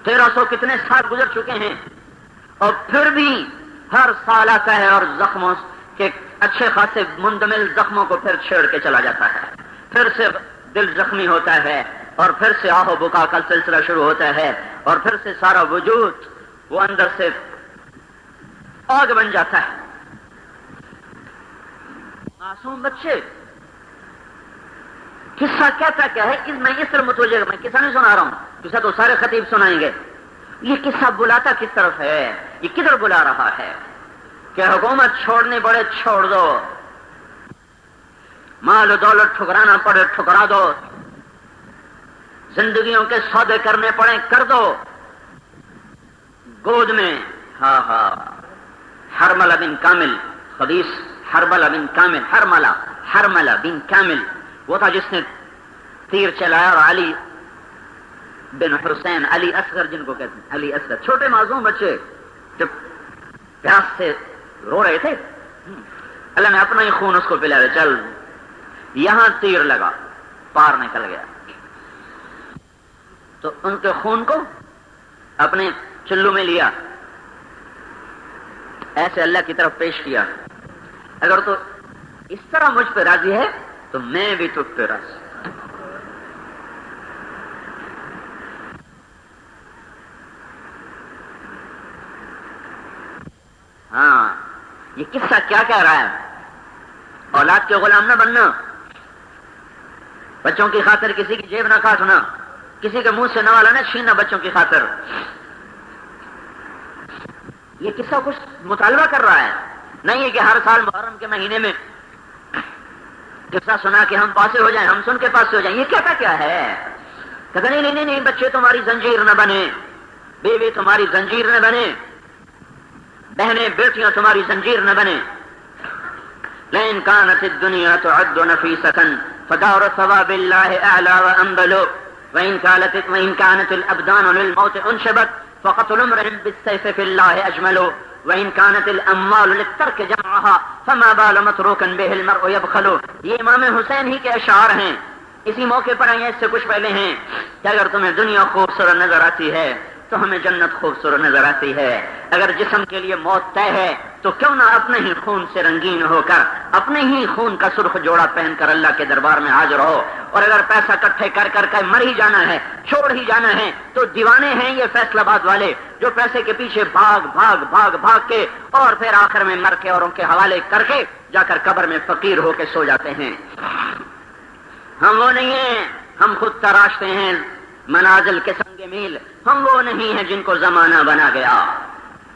1300 کتنے سال گزر چکے ہیں اور پھر بھی ہر سال آتا ہے اور زخموں کے اچھے خاصے مندمل زخموں کو پھر چھیڑ کے چلا جاتا ہے. پھر سے دل زخمی ہوتا ہے اور پھر سے آہ و بکا کا سلسلہ شروع ہوتا ہے اور پھر سے سارا وجود وہ اندر سے آگ بن جاتا ہے. معصوم بچے قصہ کہتا کیا ہے؟ میں اس طرح متوجہ، میں قصہ نہیں سنا رہا ہوں، قصہ تو سارے خطیب سنائیں گے. یہ قصہ بلاتا کس طرف ہے؟ یہ کدھر بلا رہا ہے؟ کہ حکومت چھوڑنی پڑے چھوڑ دو، مال و دولت ٹھکرانا پڑے ٹھکرا دو، زندگیوں کے سودے کرنے پڑے کر دو. گود میں حرملہ بن کامل، حدیث حرملہ بن کامل، حرملہ بن کامل وہ تھا جس نے تیر چلایا اور علی بن حسین، علی اصغر جن کو کہتے ہیں، علی اصغر، چھوٹے معصوم بچے جب پیاس سے رو رہے تھے، اللہ نے اپنا ہی خون اس کو پلایا. چل یہاں تیر لگا، پار نکل گیا. تو ان کے خون کو اپنے چلو میں لیا، ایسے اللہ کی طرف پیش کیا. اگر تو اس طرح مجھ پہ راضی ہے تو میں بھی تجھ پہ راضی. یہ قصہ کیا کہہ رہا ہے؟ اولاد کے غلام نہ بننا، بچوں کی خاطر کسی کی جیب نہ کاٹنا، کسی کے منہ سے نوالا نہ چھیننا بچوں کی خاطر. یہ قصہ کچھ مطالبہ کر رہا ہے، نہیں ہے کہ ہر سال محرم کے مہینے میں قصہ سنا کہ ہم پاسے ہو جائیں، ہم سن کے پاسے ہو جائیں. یہ کہتا کیا ہے؟ کہتا نہیں، بچے تمہاری زنجیر نہ بنے، بیوی تمہاری زنجیر نہ بنے، بہنیں بیٹیاں تمہاری زنجیر نہ بنے. لئن كانت الدنيا تعد نفيسة فدار ثواب الله أعلى وأنبل وإن كانت الأبدان للموت أنشبت فقتل امرئ بالسيف في الله أجمل وإن كانت الأموال للترك جمعها فما بال متروكا به المرء يبخل. یہ امام حسین ہی کے اشعار ہیں، اسی موقع پر آئے، اس سے کچھ پہلے ہیں کہ اگر تمہیں دنیا خوبصورت نظر آتی ہے تو ہمیں جنت خوبصورت نظر آتی ہے. اگر جسم کے لیے موت طے ہے تو کیوں نہ اپنے ہی خون سے رنگین ہو کر، اپنے ہی خون کا سرخ جوڑا پہن کر اللہ کے دربار میں حاضر ہو. اور اگر پیسہ اکٹھے کر کے مر ہی جانا ہے، چھوڑ ہی جانا ہے، تو دیوانے ہیں یہ فیصل آباد والے جو پیسے کے پیچھے بھاگ کے اور پھر آخر میں مر کے اور ان کے حوالے کر کے جا کر قبر میں فقیر ہو کے سو جاتے ہیں. ہم وہ نہیں ہیں، ہم خود تراشتے ہیں منازل کے سنگ میل. ہم وہ نہیں ہیں جن کو زمانہ بنا گیا.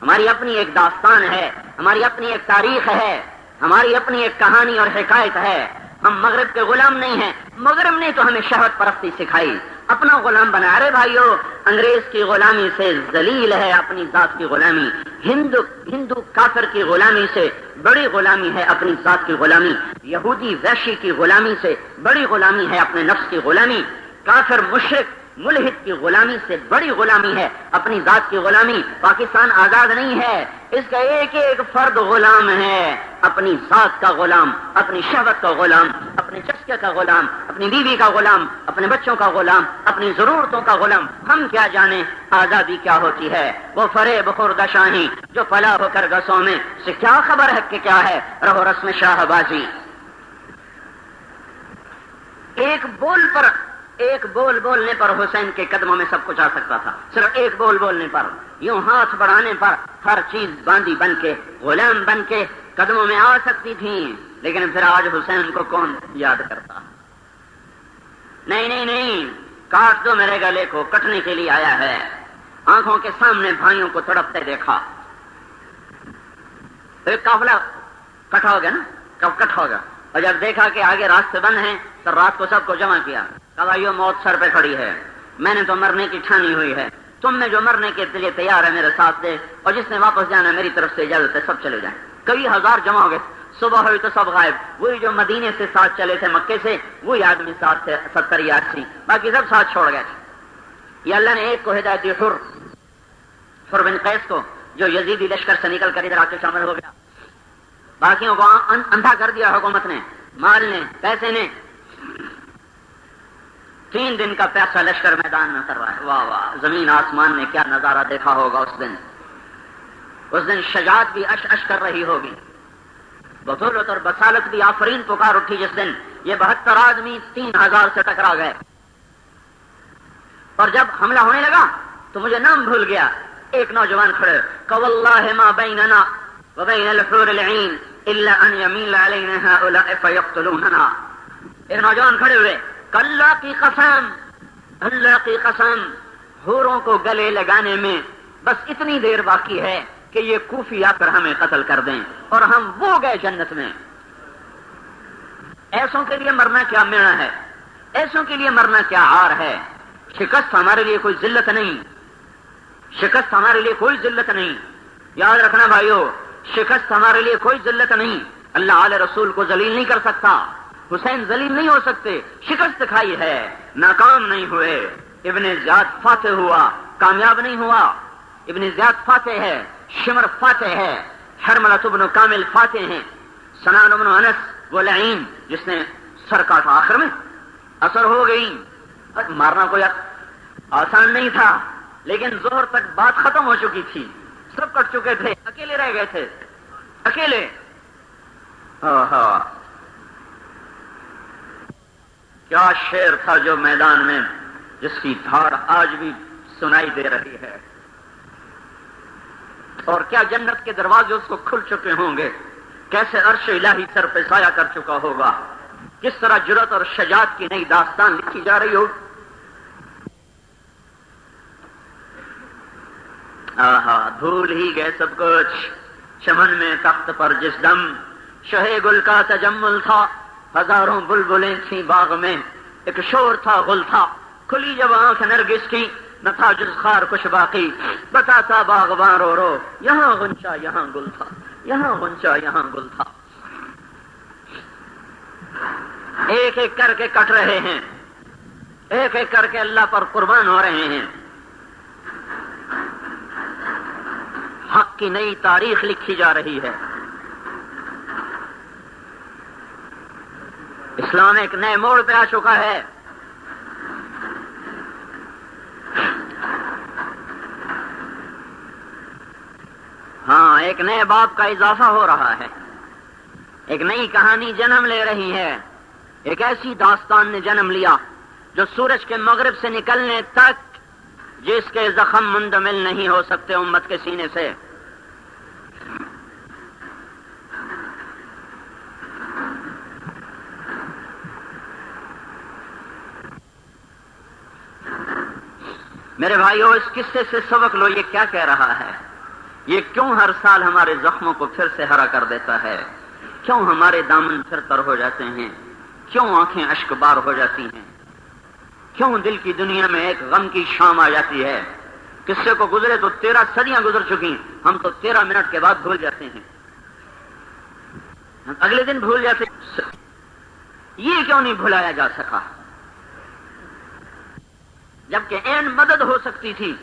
ہماری اپنی ایک داستان ہے، ہماری اپنی ایک تاریخ ہے، ہماری اپنی ایک کہانی اور حکایت ہے. ہم مغرب کے غلام نہیں ہیں. مغرب نے تو ہمیں شہوت پرستی سکھائی، اپنا غلام بنا. ارے بھائیو، انگریز کی غلامی سے ذلیل ہے اپنی ذات کی غلامی. ہندو کافر کی غلامی سے بڑی غلامی ہے اپنی ذات کی غلامی. یہودی وحشی کی غلامی سے بڑی غلامی ہے اپنے نفس کی غلامی. کافر مشرک ملحد کی غلامی سے بڑی غلامی ہے اپنی ذات کی غلامی. پاکستان آزاد نہیں ہے، اس کا ایک ایک فرد غلام ہے، اپنی ذات کا غلام، اپنی شہوت کا غلام، اپنے چسکے کا غلام، اپنی بیوی کا غلام، اپنے بچوں کا غلام، اپنی ضرورتوں کا غلام. ہم کیا جانے آزادی کیا ہوتی ہے؟ وہ فریب خورد شاہی جو فلاح ہو کر گسوں میں، سے کیا خبر ہے کہ کیا ہے رہو رسم شاہ بازی. ایک بول بولنے پر حسین کے قدموں میں سب کچھ آ سکتا تھا. صرف ایک بول بولنے پر، یوں ہاتھ بڑھانے پر ہر چیز باندھی بن کے، غلام بن کے قدموں میں آ سکتی تھی. لیکن پھر آج حسین کو کون یاد کرتا؟ نہیں نہیں نہیں، کاٹ دو میرے گلے کو، کٹنے کے لیے آیا ہے. آنکھوں کے سامنے بھائیوں کو تڑپتے دیکھا. ایک قافلہ کٹ ہو گیا نا، کب کٹ ہوگا؟ اور جب دیکھا کہ آگے راستے بند ہیں تو رات کو سب کو جمع کیا. کہا یہ موت سر پہ کھڑی ہے، میں نے تو مرنے کی ٹھانی ہوئی ہے، تم نے جو مرنے کے لیے تیار ہے میرے ساتھ دے، اور جس نے واپس جانا ہے میری طرف سے اجازت ہے، سب چلے جائیں. کئی ہزار جمع ہو گئے. صبح ہوئی تو سب غائب. وہی جو مدینے سے ساتھ چلے تھے مکے سے، وہی آدمی ساتھ تھے 70 یا 80، باقی سب ساتھ چھوڑ گئے تھے. یہ اللہ نے ایک کو ہدایت دی، حر بن قیس کو، جو یزیدی لشکر سے نکل کر ادھر آ کے شامل ہو گیا. باقیوں کو اندھا کر دیا حکومت نے، مال نے، پیسے نے. 3 دن کا پیاسا لشکر میدان میں اتر رہا ہے. واہ واہ، زمین آسمان نے کیا نظارہ دیکھا ہوگا اس دن. اس دن شجاعت بھی اش اش کر رہی ہوگی، بطولت اور بصالت بھی آفرین پکار اٹھی جس دن یہ 72 آدمی 3000 سے ٹکرا گئے. اور جب حملہ ہونے لگا تو مجھے نام بھول گیا. ایک نوجوان کھڑے، واللہ ما بیننا وبین الحور العین الا ان یمیل علینا هؤلاء فیقتلوننا. ایک نوجوان کھڑے ہوئے، اللہ کی قسم، اللہ کی قسم، حوروں کو گلے لگانے میں بس اتنی دیر باقی ہے کہ یہ کوفی آ کر ہمیں قتل کر دیں اور ہم وہ گئے جنت میں. ایسوں کے لیے مرنا کیا میڑا ہے، ایسوں کے لیے مرنا کیا عار ہے. شکست ہمارے لیے کوئی ذلت نہیں، شکست ہمارے لیے کوئی ذلت نہیں. یاد رکھنا بھائیو، شکست ہمارے لیے کوئی ذلت نہیں. اللہ علیہ رسول کو ذلیل نہیں کر سکتا. حسین ذلیل نہیں ہو سکتے. شکست کھائی ہے، ناکام نہیں ہوئے. ابن زیاد فاتح ہوا، کامیاب نہیں ہوا. ابن زیاد فاتح ہے، شمر فاتح ہے، حرملہ بن کامل فاتح ہیں. سنان بن انس وہ لعین جس نے سر کاٹا، آخر میں اثر ہو گئی. مارنا کوئی آسان نہیں تھا، لیکن ظہر تک بات ختم ہو چکی تھی، سب کٹ چکے تھے، اکیلے رہ گئے تھے، اکیلے. کیا شعر تھا جو میدان میں، جس کی دھاڑ آج بھی سنائی دے رہی ہے. اور کیا جنت کے دروازے اس کو کھل چکے ہوں گے، کیسے عرش الہی سر پہ سایہ کر چکا ہوگا، کس طرح جرأت اور شجاعت کی نئی داستان لکھی جا رہی ہو. دھول ہی گئے سب کچھ، چمن میں تخت پر جس دم شہے گل کا تجمل تھا. ہزاروں بلبلیں تھیں باغ میں، ایک شور تھا، غل تھا. کھلی جب آنکھ نرگس کی، نہ تھا جز خار کچھ باقی. بتاتا باغباں رو رو، یہاں غنچہ یہاں گل تھا، یہاں غنچہ یہاں گل تھا. ایک ایک کر کے کٹ رہے ہیں، ایک ایک کر کے اللہ پر قربان ہو رہے ہیں. حق کی نئی تاریخ لکھی جا رہی ہے. اسلام ایک نئے موڑ پہ آ چکا ہے. ہاں، ایک نئے باب کا اضافہ ہو رہا ہے، ایک نئی کہانی جنم لے رہی ہے. ایک ایسی داستان نے جنم لیا جو سورج کے مغرب سے نکلنے تک جس کے زخم مندمل نہیں ہو سکتے امت کے سینے سے. میرے بھائیو، اس قصے سے سبق لو. یہ کیا کہہ رہا ہے؟ یہ کیوں ہر سال ہمارے زخموں کو پھر سے ہرا کر دیتا ہے؟ کیوں ہمارے دامن پھر تر ہو جاتے ہیں؟ کیوں آنکھیں اشک بار ہو جاتی ہیں؟ کیوں دل کی دنیا میں ایک غم کی شام آ جاتی ہے؟ قصے کو گزرے تو 13 صدیاں گزر چکی، ہم تو 13 منٹ کے بعد بھول جاتے ہیں، ہم اگلے دن بھول جاتے ہیں۔ یہ کیوں نہیں بھلایا جا سکا؟ جبکہ عین مدد ہو سکتی تھی،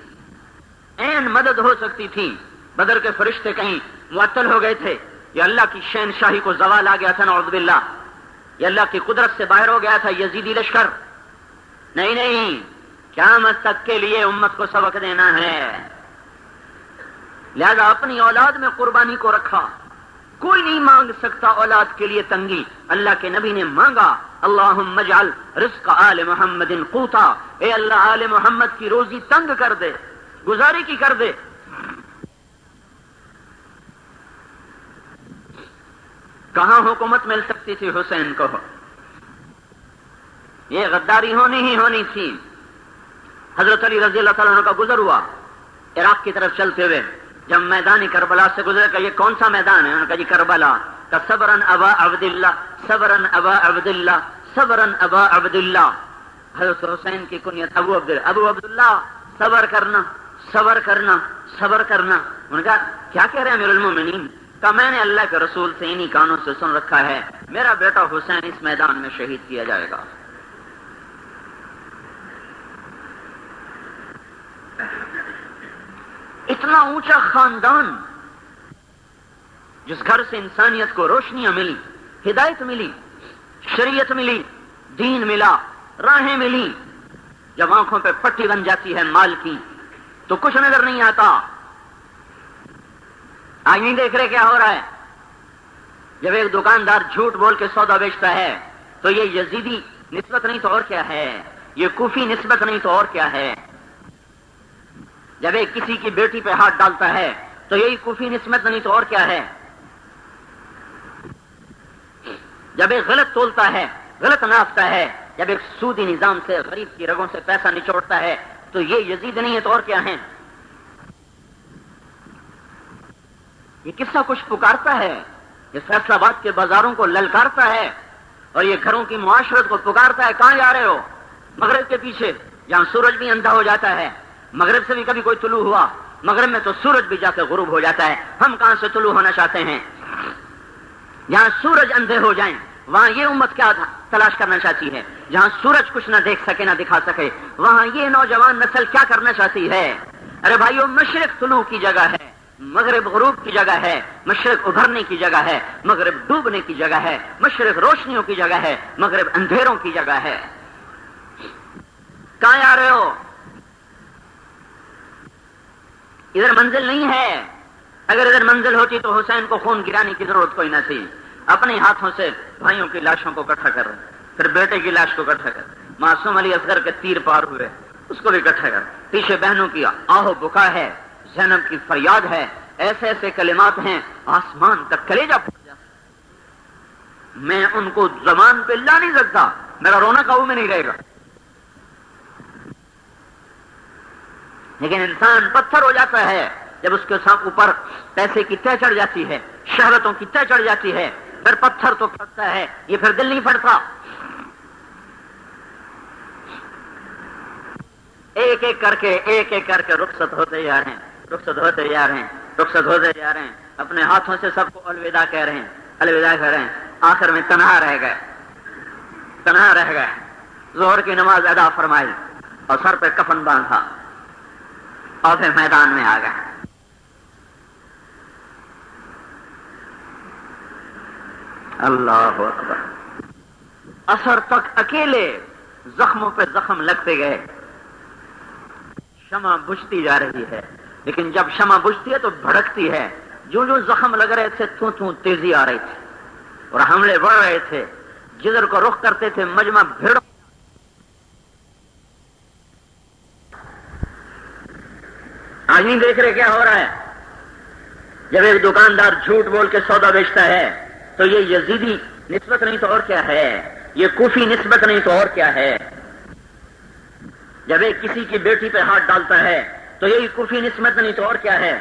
عین مدد ہو سکتی تھی۔ بدر کے فرشتے کہیں معطل ہو گئے تھے، یہ اللہ کی شہنشاہی کو زوال آ گیا تھا، نعوذ باللہ، یہ اللہ کی قدرت سے باہر ہو گیا تھا یزیدی لشکر۔ نہیں نہیں، قیامت تک کے لیے امت کو سبق دینا ہے، لہذا اپنی اولاد میں قربانی کو رکھا۔ کوئی نہیں مانگ سکتا اولاد کے لیے تنگی، اللہ کے نبی نے مانگا، اللہم اجعل رزق آل محمد قوتا، اے اللہ آل محمد کی روزی تنگ کر دے، گزاری کی کر دے۔ کہاں حکومت مل سکتی تھی حسین کو؟ یہ غداری ہونی ہی ہونی تھی۔ حضرت علی رضی اللہ تعالیٰ عنہ کا گزر ہوا عراق کی طرف چلتے ہوئے، جب میدان کربلا سے گزرے کہ یہ کون سا میدان ہے؟ انہوں نے کہا جی کربلا۔ کہ صبرن ابا عبداللہ، صبرن ابا عبداللہ، صبرن ابا عبداللہ۔ حضرت حسین کی کنیت ابو عبداللہ، صبر کرنا، صبر کرنا، صبر کرنا۔ انہوں نے کہا کیا کہہ رہے ہیں امیر المومنین؟ کہا میں نے اللہ کے رسول سے انہی کانوں سے سن رکھا ہے، میرا بیٹا حسین اس میدان میں شہید کیا جائے گا۔ اتنا اونچا خاندان جس گھر سے انسانیت کو روشنیاں ملی، ہدایت ملی، شریعت ملی، دین ملا، راہیں ملی، جب آنکھوں پہ پٹی بن جاتی ہے مال کی تو کچھ نظر نہیں آتا۔ آج نہیں دیکھ رہے کیا ہو رہا ہے؟ جب ایک دکاندار جھوٹ بول کے سودا بیچتا ہے تو یہ یزیدی نسبت نہیں تو اور کیا ہے، یہ کوفی نسبت نہیں تو اور کیا ہے۔ جب ایک کسی کی بیٹی پہ ہاتھ ڈالتا ہے تو یہی کوفی نسبت نہیں تو اور کیا ہے۔ جب ایک غلط تولتا ہے، غلط ناپتا ہے، جب ایک سودی نظام سے غریب کی رگوں سے پیسہ نچوڑتا ہے تو یہ یزید نہیں ہے تو اور کیا ہے۔ یہ قصہ کچھ پکارتا ہے، یہ فیصل آباد کے بازاروں کو للکارتا ہے، اور یہ گھروں کی معاشرت کو پکارتا ہے، کہاں جا رہے ہو؟ مغرب کے پیچھے، جہاں سورج بھی اندھا ہو جاتا ہے۔ مغرب سے بھی کبھی کوئی طلوع ہوا، مغرب میں تو سورج بھی جا کے غروب ہو جاتا ہے۔ ہم کہاں سے طلوع ہونا چاہتے ہیں؟ جہاں سورج اندھے ہو جائیں وہاں یہ امت کیا تلاش کرنا چاہتی ہے؟ جہاں سورج کچھ نہ دیکھ سکے نہ دکھا سکے وہاں یہ نوجوان نسل کیا کرنا چاہتی ہے؟ ارے بھائیو، مشرق طلوع کی جگہ ہے، مغرب غروب کی جگہ ہے، مشرق ابھرنے کی جگہ ہے، مغرب ڈوبنے کی جگہ ہے، مشرق روشنیوں کی جگہ ہے، مغرب اندھیروں کی جگہ ہے۔ کہاں جا رہے ہو؟ ادھر منزل نہیں ہے۔ اگر ادھر منزل ہوتی تو حسین کو خون گرانے کی ضرورت کوئی نہ تھی۔ اپنے ہاتھوں سے بھائیوں کی لاشوں کو اکٹھا کر، پھر بیٹے کی لاش کو اکٹھا کر، معصوم علی اصغر کے تیر پار ہوئے اس کو بھی اکٹھا کر، پیچھے بہنوں کی آہ بکا ہے، زینب کی فریاد ہے، ایسے ایسے کلمات ہیں آسمان تک کلیجہ پھٹ جاتا۔ میں ان کو زبان پہ لا نہیں سکتا، میرا رونا قابو میں نہیں رہے گا۔ لیکن انسان پتھر ہو جاتا ہے جب اس کے ساتھ اوپر پیسے کی طے چڑھ جاتی ہے، شہرتوں کی طے چڑھ جاتی ہے، پھر پتھر تو پھٹتا ہے، یہ پھر دل نہیں پھٹتا۔ ایک ایک کر کے رخصت ہوتے جا رہے ہیں، رخصت ہوتے جا رہے ہیں، رخصت ہوتے جا رہے ہیں، اپنے ہاتھوں سے سب کو الوداع کہہ رہے ہیں، الوداع کہہ رہے ہیں۔ آخر میں تنہا رہ گئے، تنہا رہ گئے۔ ظہر کی نماز ادا فرمائی اور سر پہ کفن باندھا اور پھر میدان میں آ گئے۔ اللہ اکبر۔ اثر تک اکیلے زخموں پہ زخم لگتے گئے، شمع بجھتی جا رہی ہے، لیکن جب شمع بجھتی ہے تو بھڑکتی ہے۔ جو جو زخم لگ رہے تھے تو تیزی آ رہی تھی اور حملے بڑھ رہے تھے، جدھر کو رخ کرتے تھے مجمع بھیڑ۔ آج نہیں دیکھ رہے کیا ہو رہا ہے؟ جب ایک دکاندار جھوٹ بول کے سودا بیچتا ہے تو یہ یزیدی نسبت نہیں تو اور کیا ہے، یہ کوفی نسبت نہیں تو اور کیا ہے۔ جب ایک کسی کی بیٹی پہ ہاتھ ڈالتا ہے تو یہی کوفی نسبت نہیں تو اور کیا ہے۔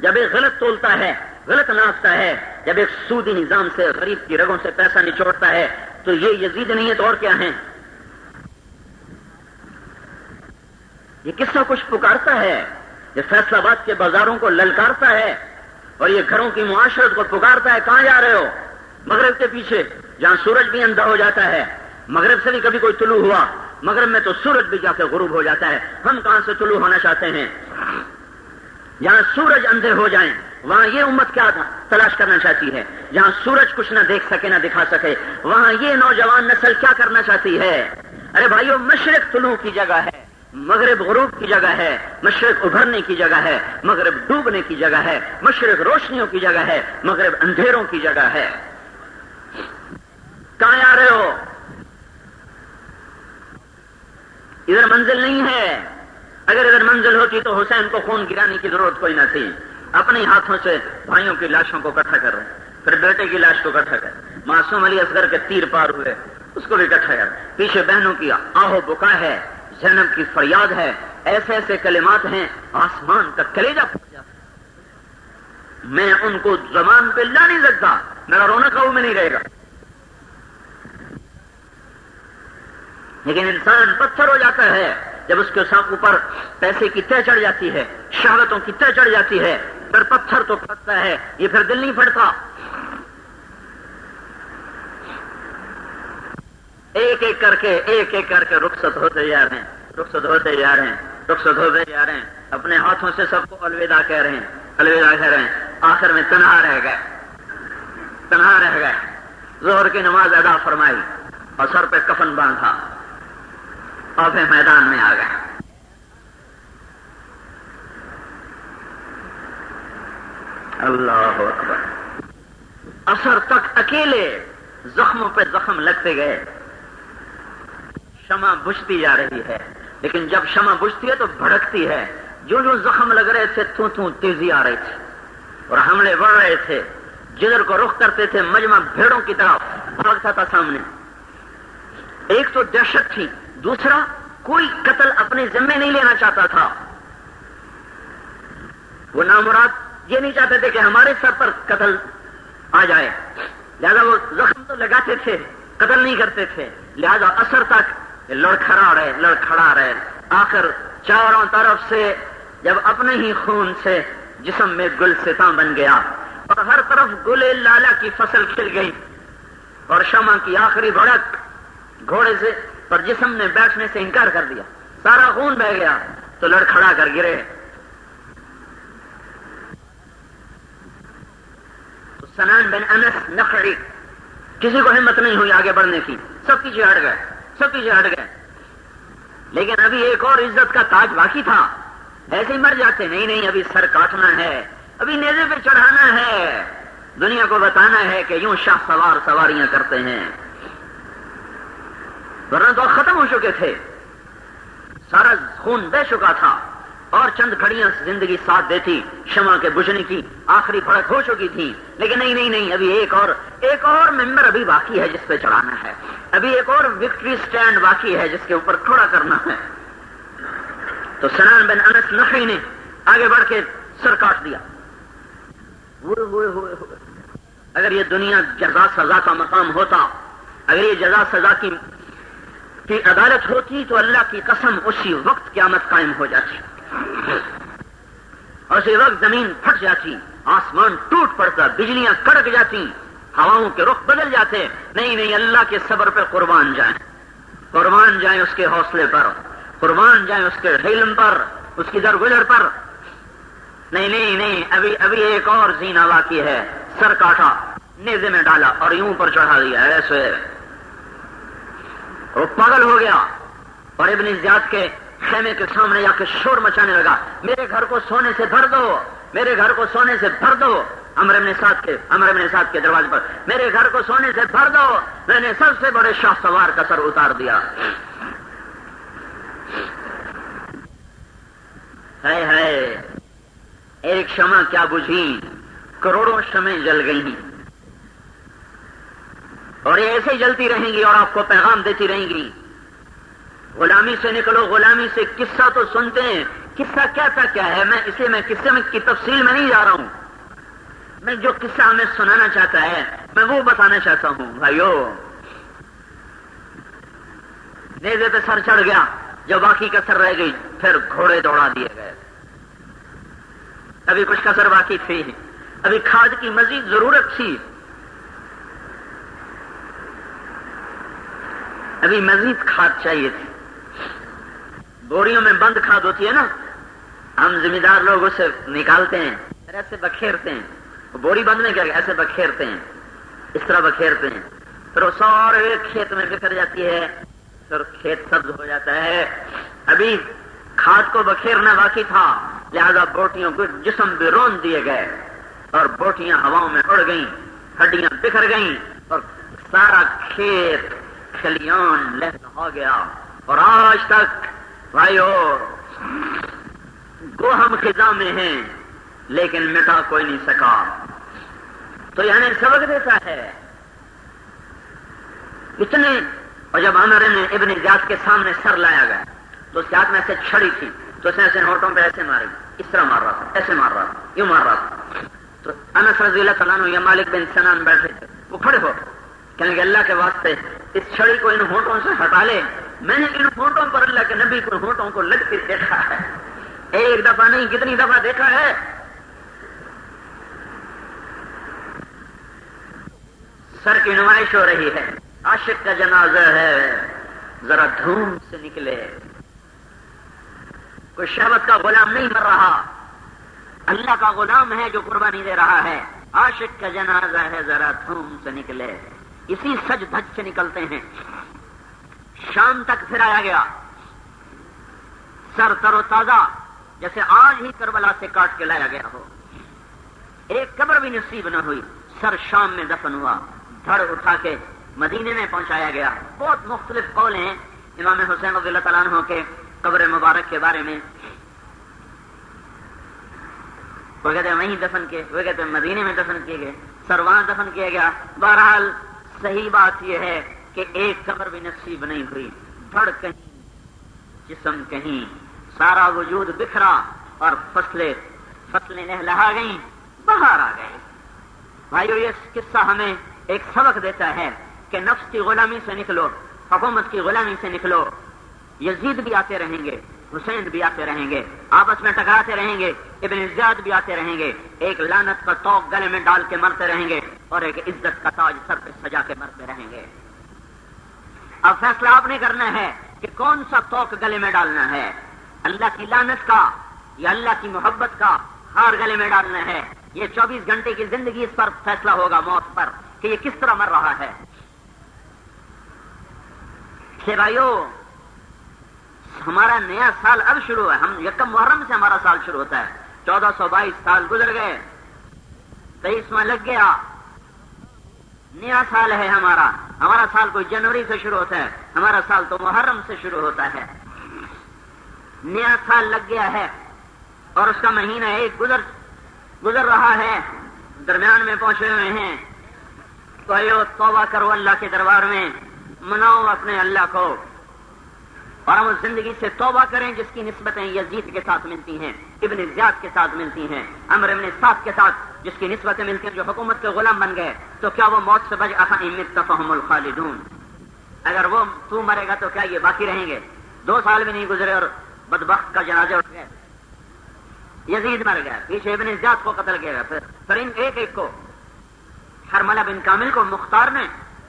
جب ایک غلط تولتا ہے، غلط ناپتا ہے، جب ایک سودی نظام سے غریب کی رگوں سے پیسہ نچوڑتا ہے تو یہ یزید نہیں ہے تو اور کیا ہیں؟ یہ کس کا کچھ پکارتا ہے؟ یہ فیصل آباد کے بازاروں کو للکارتا ہے اور یہ گھروں کی معاشرت کو پکارتا ہے. کہاں جا رہے ہو؟ مغرب کے پیچھے، جہاں سورج بھی اندھا ہو جاتا ہے. مغرب سے بھی کبھی کوئی طلوع ہوا، مغرب میں تو سورج بھی جا کے غروب ہو جاتا ہے. ہم کہاں سے طلوع ہونا چاہتے ہیں؟ جہاں سورج اندھے ہو جائیں وہاں یہ امت کیا تلاش کرنا چاہتی ہے؟ جہاں سورج کچھ نہ دیکھ سکے نہ دکھا سکے وہاں یہ نوجوان نسل کیا کرنا چاہتی ہے؟ ارے بھائیو، مشرق طلوع کی جگہ ہے، مغرب غروب کی جگہ ہے، مشرق ابھرنے کی جگہ ہے، مغرب ڈوبنے کی جگہ ہے، مشرق روشنیوں کی جگہ ہے، مغرب اندھیروں کی جگہ ہے. کہاں آ رہے ہو؟ ادھر منزل نہیں ہے. اگر ادھر منزل ہوتی تو حسین کو خون گرانے کی ضرورت کوئی نہ تھی. اپنے ہاتھوں سے بھائیوں کی لاشوں کو اکٹھا کر رہے، پھر بیٹے کی لاش کو اکٹھا کر، معصوم علی اصغر کے تیر پار ہوئے اس کو بھی اکٹھا کر، پیچھے بہنوں کی آہو بکا ہے، زینب کی فریاد ہے. ایسے ایسے کلمات ہیں آسمان کا کلیجہ پھٹ جاتا. میں ان کو زبان پہ لا نہیں سکتا، میرا رونا قابو میں نہیں رہے گا. لیکن انسان پتھر ہو جاتا ہے جب اس کے ساتھ اوپر پیسے کی طے چڑھ جاتی ہے، شہوتوں کی طے چڑھ جاتی ہے، پھر پتھر تو پھٹتا ہے، یہ پھر دل نہیں پھٹتا. ایک ایک کر کے رخصت ہوتے جا رہے ہیں، رخصت ہوتے جا رہے ہیں، رخصت ہوتے جا رہے ہیں. اپنے ہاتھوں سے سب کو الوداع کہہ رہے ہیں، الوداع کہہ رہے ہیں. آخر میں تنہا رہ گئے، تنہا رہ گئے. ظہر کی نماز ادا فرمائی اور سر پہ کفن باندھا اور پھر میدان میں آ گئے. اللہ اکبر. اثر تک اکیلے زخموں پہ زخم لگتے گئے. شمع بجھتی جا رہی ہے، لیکن جب شمع بجھتی ہے تو بھڑکتی ہے. جو جو زخم لگ رہے تھے توں تیزی آ رہی تھی اور حملے بڑھ رہے تھے. جدھر کو رخ کرتے تھے مجمع بھیڑوں کی طرف بھاگتا تھا سامنے. ایک تو دہشت تھی، دوسرا کوئی قتل اپنے ذمے نہیں لینا چاہتا تھا. وہ نامراد یہ نہیں چاہتے تھے کہ ہمارے سر پر قتل آ جائے، لہذا وہ زخم تو لگاتے تھے، قتل نہیں کرتے تھے. لہذا اثر تک لڑکھڑا رہے. آخر چاروں طرف سے جب اپنے ہی خون سے جسم میں گل ستاں بن گیا اور ہر طرف گل لالا کی فصل کھل گئی اور شمع کی آخری بھڑک گھوڑے سے پر جسم نے بیٹھنے سے انکار کر دیا، سارا خون بہ گیا تو لڑکھڑا کر گرے. سنان بن انس نخعی، کسی کو ہمت نہیں ہوئی آگے بڑھنے کی، سب پیچھے ہٹ گئے. لیکن ابھی ایک اور عزت کا تاج باقی تھا. ایسے ہی مر جاتے، نہیں ابھی سر کاٹنا ہے، ابھی نیزے پہ چڑھانا ہے، دنیا کو بتانا ہے کہ یوں شاہ سوار سواریاں کرتے ہیں. ورنہ تو ختم ہو چکے تھے، سارا خون بہ چکا تھا اور چند گھڑیاں زندگی ساتھ دیتی. شمع کے بجھنے کی آخری بھڑک ہو چکی تھی. لیکن نہیں، ابھی ایک اور ممبر ابھی باقی ہے جس پہ چڑھانا ہے، ابھی ایک اور وکٹری سٹینڈ باقی ہے جس کے اوپر کھڑا کرنا ہے. تو سنان بن انس نخعی نے آگے بڑھ کے سر کاٹ دیا. اگر یہ دنیا جزا سزا کا مقام ہوتا، اگر یہ جزا سزا کی عدالت ہوتی تو اللہ کی قسم اسی وقت قیامت قائم ہو جاتی اور اسی وقت زمین پھٹ جاتی، آسمان ٹوٹ پڑتا، بجلیاں کڑک جاتی، ہواؤں کے رخ بدل جاتے. نہیں، اللہ کے صبر پہ قربان جائیں اس کے حوصلے پر، قربان جائیں اس کے علم پر، اس کی درگزر پر. نہیں، ابھی ایک اور زینہ باقی ہے. سر کاٹا، نیزے میں ڈالا اور یوں پر چڑھا دیا. ایسے وہ پاگل ہو گیا اور ابن زیاد کے خیمے کے سامنے جا کے شور مچانے لگا، میرے گھر کو سونے سے بھر دو، میرے گھر کو سونے سے بھر دو. عمر بن سعد کے دروازے پر، میرے گھر کو سونے سے بھر دو، میں نے سب سے بڑے شاہ سوار کا سر اتار دیا. ہے ایک شمع کیا بجھی، کروڑوں شمعیں جل گئی اور یہ ایسے ہی جلتی رہیں گی اور آپ کو پیغام دیتی رہیں گی. غلامی سے نکلو، غلامی سے. قصہ تو سنتے ہیں، قصہ کہتا کیا ہے؟ میں قصے میں کی تفصیل میں نہیں جا رہا ہوں. میں جو قصہ ہمیں سنانا چاہتا ہے میں وہ بتانا چاہتا ہوں. بھائیو، نیزے پہ سر چڑھ گیا، جو باقی کسر رہ گئی پھر گھوڑے دوڑا دیے گئے. ابھی کچھ کسر باقی تھی، ابھی کھاد کی مزید ضرورت تھی، ابھی مزید کھاد چاہیے تھی. بوریوں میں بند کھاد ہوتی ہے نا، ہم ذمہ دار لوگ اسے نکالتے ہیں، پھر ایسے بکھیرتے ہیں. بوری بند میں کیا ایسے بکھیرتے ہیں، اس طرح بکھیرتے ہیں، پھر وہ سارے کھیت میں بکھر جاتی ہے، پھر کھیت سبز ہو جاتا ہے. ابھی کھاد کو بکھیرنا باقی تھا، لہذا بوٹیوں کو جسم بھی رون دیے گئے اور بوٹیاں ہواؤں میں اڑ گئیں، ہڈیاں بکھر گئیں اور سارا کھیت کھلیان لہتا ہو گیا. اور آج تک بھائیو گو ہم خزاں میں ہیں لیکن مٹا کوئی نہیں سکا. تو یعنی سبق دیتا ہے اتنے. اور جب عمر ابن زیاد کے سامنے سر لایا گیا تو اس کے ہاتھ میں ایسے چھڑی تھی، تو اس نے ایسے ہونٹوں پہ ایسے ماری، اس طرح مار رہا تھا، ایسے مار رہا تھا، یوں مار رہا تھا. تو انس رضی اللہ تعالیٰ عنہ یا مالک بن سنان بیٹھے تھے، وہ کھڑے ہو کہنے کہ اللہ کے واسطے اس چھڑی کو ان ہونٹوں سے ہٹا لے. میں نے ان ہونٹوں پر اللہ کے نبی کو ہونٹوں کو لگتے دیکھا ہے، ایک دفعہ نہیں کتنی دفعہ دیکھا ہے. سر کی نمائش ہو رہی ہے، عاشق کا جنازہ ہے، ذرا دھوم سے نکلے. کوئی شہوت کا غلام نہیں مر رہا، اللہ کا غلام ہے جو قربانی دے رہا ہے. عاشق کا جنازہ ہے، ذرا دھوم سے نکلے. اسی سج دھج سے نکلتے ہیں. شام تک پھر آیا گیا، سر تر و تازہ جیسے آج ہی کربلا سے کاٹ کے لایا گیا ہو. ایک قبر بھی نصیب نہ ہوئی. سر شام میں دفن ہوا، دھڑ اٹھا کے مدینے میں پہنچایا گیا. بہت مختلف قول ہیں امام حسین رضی اللہ تعالیٰ عنہ کے قبر مبارک کے بارے میں. وہ کہتے ہیں وہیں دفن کیے، وہ کہتے ہیں مدینے میں دفن کیے گئے، سر وہاں دفن کیا گیا. بہرحال صحیح بات یہ ہے کہ ایک قبر بھی نصیب نہیں ہوئی. دھڑ کہیں، جسم کہیں، سارا وجود بکھرا اور فصلیں لہلہا گئیں، باہر آ گئے. بھائیو یہ قصہ ہمیں ایک سبق دیتا ہے کہ نفس کی غلامی سے نکلو، حکومت کی غلامی سے نکلو. یزید بھی آتے رہیں گے، حسین بھی آتے رہیں گے، آپس میں ٹکراتے رہیں گے، ابن زیاد بھی آتے رہیں گے. ایک لعنت کا توق گلے میں ڈال کے مرتے رہیں گے اور ایک عزت کا تاج سر پہ سجا کے مرتے رہیں گے. اب فیصلہ آپ نے کرنا ہے کہ کون سا توق گلے میں ڈالنا ہے، اللہ کی لعنت کا یا اللہ کی محبت کا ہار گلے میں ڈالنا ہے. یہ 24 گھنٹے کی زندگی اس پر فیصلہ ہوگا، موت پر، کہ یہ کس طرح مر رہا ہے. کہ بھائیو ہمارا نیا سال اب شروع ہے، ہم یکم محرم سے ہمارا سال شروع ہوتا ہے. 1422 سال گزر گئے، 23واں لگ گیا، نیا سال ہے ہمارا. ہمارا سال کوئی جنوری سے شروع ہوتا ہے، ہمارا سال تو محرم سے شروع ہوتا ہے. نیا سال لگ گیا ہے اور اس کا مہینہ ایک گزر رہا ہے، درمیان میں پہنچے ہوئے ہیں. تو ایو توبہ کرو اللہ کے دربار میں، مناؤ اپنے اللہ کو، اور ہم اس زندگی سے توبہ کریں جس کی نسبتیں یزید کے ساتھ ملتی ہیں، ابن زیاد کے ساتھ ملتی ہیں، عمرو ابن سعد کے ساتھ جس کی نسبتیں ملتی ہیں جو حکومت کے غلام بن گئے. تو کیا وہ موت سے بچ افإن مت فهم الخالدون؟ اگر وہ تو مرے گا تو کیا یہ باقی رہیں گے؟ 2 سال بھی نہیں گزرے اور بدبخت کا جنازہ اٹھ گئے. یزید مر گیا، پیچھے ابن زیاد کو قتل کیا گیا. پھر ان ایک کو حرملہ بن کامل کو مختار نے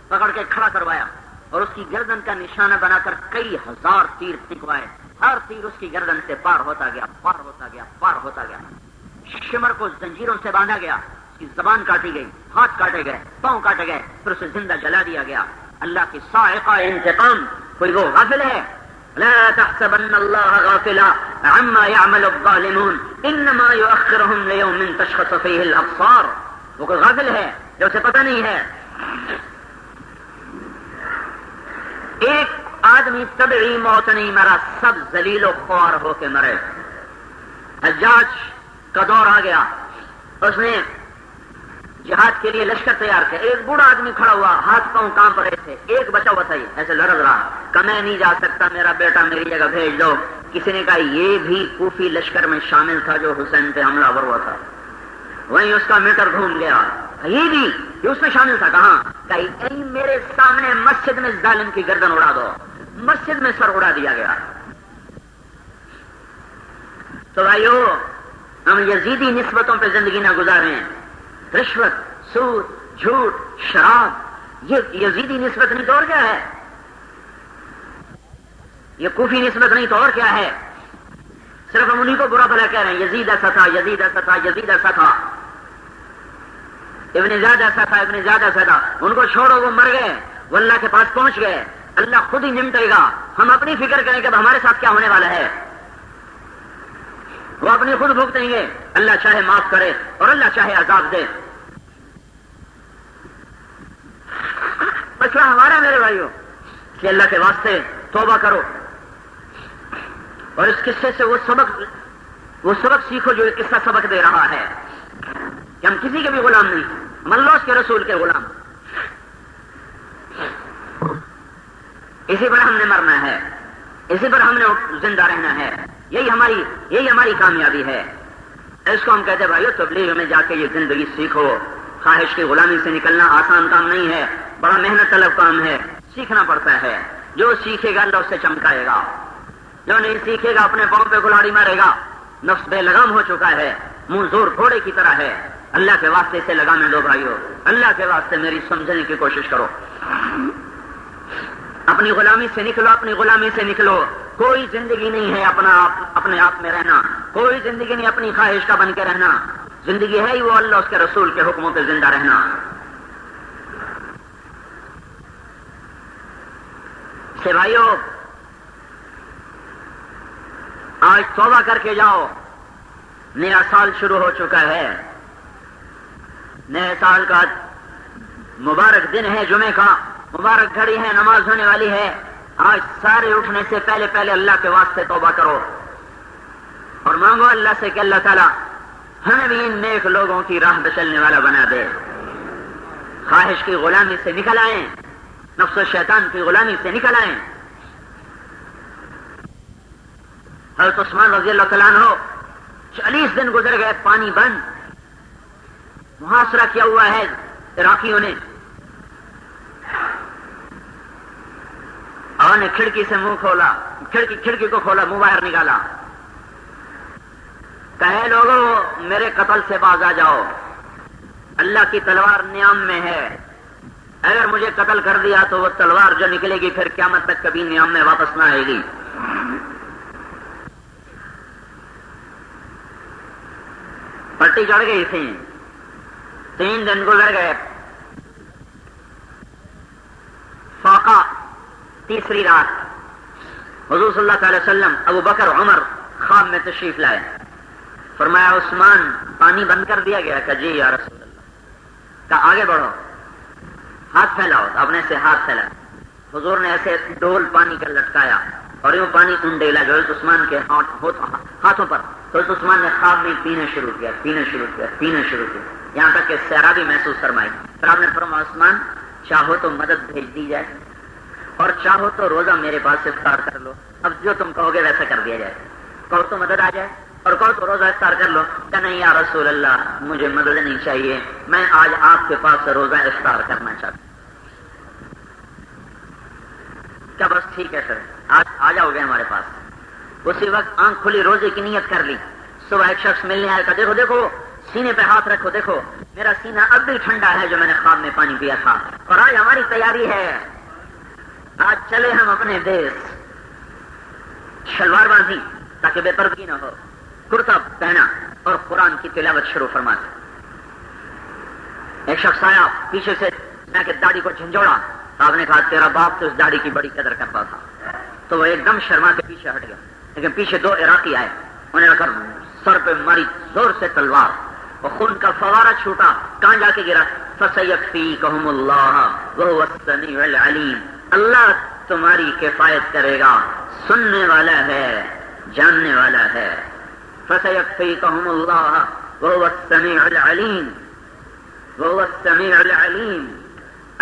پکڑ کے کھڑا کروایا اور اس کی گردن کا نشانہ بنا کر کئی ہزار تیر پھینکوائے. ہر تیر اس کی گردن سے پار ہوتا گیا، پار ہوتا گیا، پار ہوتا گیا. شمر کو زنجیروں سے باندھا گیا، اس کی زبان کاٹی گئی، ہاتھ کاٹے گئے، پاؤں کاٹے گئے، پھر اسے زندہ جلا دیا گیا. اللہ کی صاعقہ انتقام. کوئی وہ غافل ہے؟ لا تحسبن اللہ غافلا عما يعمل الظالمون انما يؤخرهم ليوم تشخص فيه الابصار. وہ کوئی غافل ہے جو اسے پتہ نہیں ہے. ایک آدمی طبعی موت نہیں مرا، سب ذلیل و خوار ہو کے مرے. حجاج کا دور آ گیا، اس نے جہاد کے لیے لشکر تیار کیا. ایک بوڑھا آدمی کھڑا ہوا، ہاتھ پاؤں کانپ رہے تھے، ایک بچہ ہوا تھا ایسے لڑ رہا کہ میں نہیں جا سکتا، میرا بیٹا میری جگہ بھیج دو. کسی نے کہا یہ بھی کوفی لشکر میں شامل تھا جو حسین پہ حملہ آور ہوا تھا. وہیں اس کا میٹر گھوم گیا، یہ اس میں شامل تھا. کہاں؟ کہیں میرے سامنے مسجد میں ظالم کی گردن اڑا دو. مسجد میں سر اڑا دیا گیا. تو بھائیو ہم یزیدی نسبتوں پہ زندگی نہ گزاریں. رشوت، سود، جھوٹ، شراب، یہ یزیدی نسبت نہیں تو اور کیا ہے؟ یہ کوفی نسبت نہیں تو اور کیا ہے؟ صرف ہم انہیں کو برا بھلا کہہ رہے ہیں، یزید ایسا تھا، یزید ایسا تھا، یزید ایسا تھا، ابن زیاد ایسا تھا، ابن زیاد ایسا تھا. ان کو چھوڑو، وہ مر گئے، وہ اللہ کے پاس پہنچ گئے. اللہ خود ہی نمٹے گا. ہم اپنی فکر کریں کہ اب ہمارے ساتھ کیا ہونے والا ہے. وہ اپنی خود بھگتیں گے. اللہ چاہے معاف کرے اور اللہ چاہے عذاب دے. مسئلہ ہمارا میرے بھائیوں کہ اللہ کے واسطے توبہ کرو اور اس قصے سے وہ سبق سیکھو جو یہ قصہ سبق دے رہا ہے کہ ہم کسی کے بھی غلام نہیں، ہم اللہ اس کے رسول کے غلام. اسی پر ہم نے مرنا ہے، اسی پر ہم نے زندہ رہنا ہے. یہی ہماری کامیابی ہے. اس کو ہم کہتے ہیں بھائیو تبلیغ میں جا کے یہ زندگی سیکھو. خواہش کی غلامی سے نکلنا آسان کام نہیں ہے، بڑا محنت طلب کام ہے. سیکھنا پڑتا ہے. جو سیکھے گا اللہ اس سے چمکائے گا، جو نہیں سیکھے گا اپنے پاؤں پہ کلاڑی مارے گا. نفس بے لگام ہو چکا ہے، منہ زور گھوڑے کی طرح ہے. اللہ کے واسطے سے لگانے دو بھائیو، اللہ کے واسطے میری سمجھنے کی کوشش کرو. اپنی غلامی سے نکلو، اپنی غلامی سے نکلو. کوئی زندگی نہیں ہے اپنے آپ میں رہنا، کوئی زندگی نہیں اپنی خواہش کا بن کے رہنا. زندگی ہے ہی وہ اللہ اس کے رسول کے حکموں پہ زندہ رہنا. سے بھائیو آج توبہ کر کے جاؤ. نیا سال شروع ہو چکا ہے. نئے سال کا مبارک دن ہے، جمعے کا مبارک گھڑی ہے، نماز ہونے والی ہے. آج سارے اٹھنے سے پہلے اللہ کے واسطے توبہ کرو اور مانگو اللہ سے کہ اللہ تعالیٰ ہمیں بھی ان نیک لوگوں کی راہ پہ چلنے والا بنا دے. خواہش کی غلامی سے نکل آئیں، نفس و شیطان کی غلامی سے نکل آئیں. حضرت عثمان رضی اللہ تعالیٰ عنہ 40 دن گزر گئے، پانی بند، محاصرہ کیا ہوا ہے عراقیوں نے. اور نے کھڑکی سے منہ کھولا، کھڑکی کو کھولا، منہ باہر نکالا. کہے لوگوں میرے قتل سے باز آ جاؤ، اللہ کی تلوار نیام میں ہے. اگر مجھے قتل کر دیا تو وہ تلوار جو نکلے گی پھر قیامت تک کبھی نیام میں واپس نہ آئے گی. پٹی چڑھ گئی تھی. 3 دن گزر گئے. فاقہ تیسری رات حضور صلی اللہ علیہ وسلم، ابو بکر، عمر خواب میں تشریف لائے. فرمایا عثمان پانی بند کر دیا گیا؟ کہ جی یا رسول اللہ. کہا آگے بڑھو، ہاتھ پھیلاؤ. اپنے سے ہاتھ پھیلا. حضور نے ایسے ڈول پانی کا لٹکایا اور یوں پانی انڈیلا جو عثمان کے ہاتھوں پر. تو عثمان نے خواب میں پینا شروع کیا، یہاں تک کہ سیرابی محسوس فرمائی. پھر آپ نے فرمایا عثمان چاہو تو مدد بھیج دی جائے اور چاہو تو روزہ میرے پاس سے افطار کر لو. اب جو تم کہو گے ویسا کر دیا جائے. کہو تو مدد آ جائے اور کہو تو روزہ افطار کر لو. کہ نہیں یا رسول اللہ مجھے مدد نہیں چاہیے، میں آج آپ کے پاس سے روزہ افطار کرنا چاہتا ہوں. کیا بس ٹھیک ہے سر، آج آ جاؤ گے ہمارے پاس. اسی وقت آنکھ کھلی، روزے کی نیت کر لی. صبح ایک شخص ملنے آیا. کہا دیکھو سینے پہ ہاتھ رکھو، دیکھو میرا سینہ اب بھی ٹھنڈا ہے جو میں نے خواب میں پانی پیا تھا. اور آج ہماری تیاری ہے، آج چلے ہم اپنے دیس. شلوار باندھی تاکہ بے پردگی نہ ہو، کرتا پہنا اور قرآن کی تلاوت شروع فرما دی. ایک شخص آیا پیچھے سے، میں کہ داڑھی کو جھنجھوڑا. آپ نے کہا تیرا باپ تو اس داڑھی کی بڑی قدر کرتا تھا. تو وہ ایک دم شرما کے پیچھے ہٹ گیا. لیکن پیچھے 2 عراقی آئے، انہیں رکھا سر پہ ماری زور سے تلوار اور خون کا فوارہ چھوٹا. کہاں جا کے گرا؟ فَسَيَكْفِيكَهُمُ اللَّهُ وَهُوَ السَّمِيعُ الْعَلِيمُ. اللہ تمہاری کفایت کرے گا، سننے والا ہے، جاننے والا ہے. فَسَيَكْفِيكَهُمُ اللَّهُ وَهُوَ السَّمِيعُ الْعَلِيمُ. وَهُوَ السَّمِيعُ الْعَلِيمُ.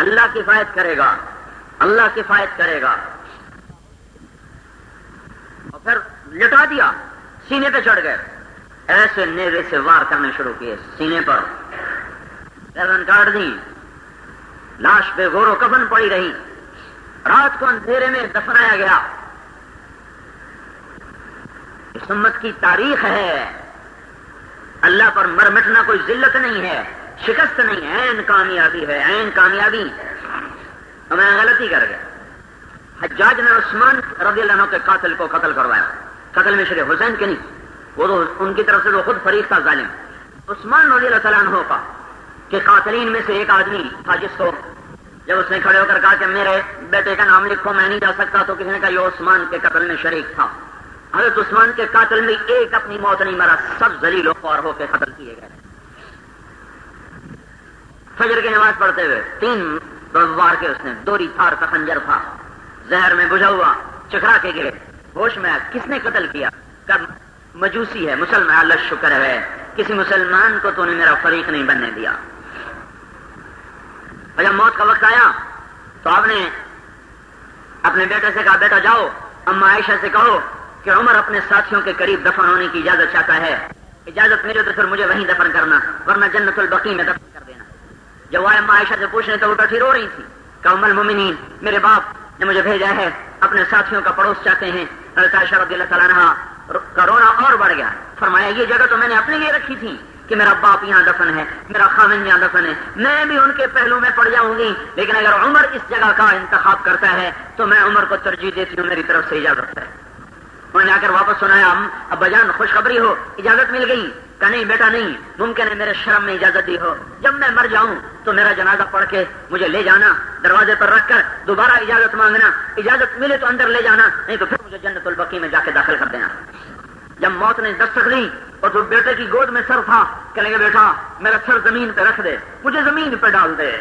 اللہ کفایت کرے گا، اللہ کفایت کرے گا. اور پھر لٹا دیا، سینے پہ چڑھ گئے. ایسے نیزے سے وار کرنے شروع کیے سینے پر. گردن کاٹ دی، لاش پہ غور و کفن پڑی رہی. رات کو اندھیرے میں دفنایا گیا. اس امت کی تاریخ ہے. اللہ پر مر مٹنا کوئی ذلت نہیں ہے، شکست نہیں ہے، عین کامیابی ہے، عین کامیابی. تو میں غلطی کر گیا. حجاج نے عثمان رضی اللہ عنہ کے قاتل کو قتل کروایا. قتل میں شریف حسین کے نہیں، وہ تو ان کی طرف سے وہ خود فریق تھا ظالم. عثمان رضی اللہ تعالیٰ عنہ کا کہ قاتلین میں سے ایک آدمی تھا جس کو جب اس نے کھڑے ہو کر کہا کہ میرے بیٹے کا نام لکھو میں نہیں جا سکتا، تو کسی نے کہا یہ عثمان کے قتل میں شریک تھا. حضرت عثمان کے قاتل میں ایک اپنی موت نہیں مرا، سب ذلیل و خوار ہو کے قتل کیے گئے. فجر کی نماز پڑھتے ہوئے 3 وار کے اس نے دوری تھار کا خنجر تھا، زہر میں بجھا ہوا چکرا کے گرے. ہوش میں کس نے قتل کیا؟ کب مجوسی ہے، مسلمان. اللہ شکر ہے کسی مسلمان کو تو نے میرا فریق نہیں بننے دیا. اور جب موت کا وقت آیا تو آپ نے اپنے بیٹے سے کہا بیٹا جاؤ اما عائشہ سے کہو کہ عمر اپنے ساتھیوں کے قریب دفن ہونے کی اجازت چاہتا ہے، اجازت ملے تو پھر مجھے وہیں دفن کرنا، ورنہ جنت البقیع میں دفن کر دینا. جب وہ اما عائشہ سے پوچھنے تو وہ بیٹھی رو رہی تھی. کہ ام المؤمنین میرے باپ نے مجھے بھیجا ہے، اپنے ساتھیوں کا پڑوس چاہتے ہیں. حضرت عائشہ رضی اللہ تعالیٰ عنہ کا رونا اور بڑھ گیا. فرمایا یہ جگہ تو میں نے اپنے لیے رکھی تھی کہ میرا باپ یہاں دفن ہے، میرا خاوند یہاں دفن ہے، میں بھی ان کے پہلو میں پڑ جاؤں گی، لیکن اگر عمر اس جگہ کا انتخاب کرتا ہے تو میں عمر کو ترجیح دیتی ہوں، میری طرف سے اجازت ہے. انہوں نے آ کر واپس سنایا ابا جان خوشخبری ہو، اجازت مل گئی. کہ نہیں بیٹا نہیں، ممکن ہے میرے شرم میں اجازت دی ہو، جب میں مر جاؤں تو میرا جنازہ پڑھ کے مجھے لے جانا، دروازے پر رکھ کر دوبارہ اجازت مانگنا، اجازت ملے تو اندر لے جانا، نہیں تو پھر مجھے جنت البقیع میں جا کے داخل کر دینا. جب موت نے دستک دی اور تو بیٹے کی گود میں سر تھا، کہنے لگے بیٹا میرا سر زمین پہ رکھ دے، مجھے زمین پہ ڈال دے،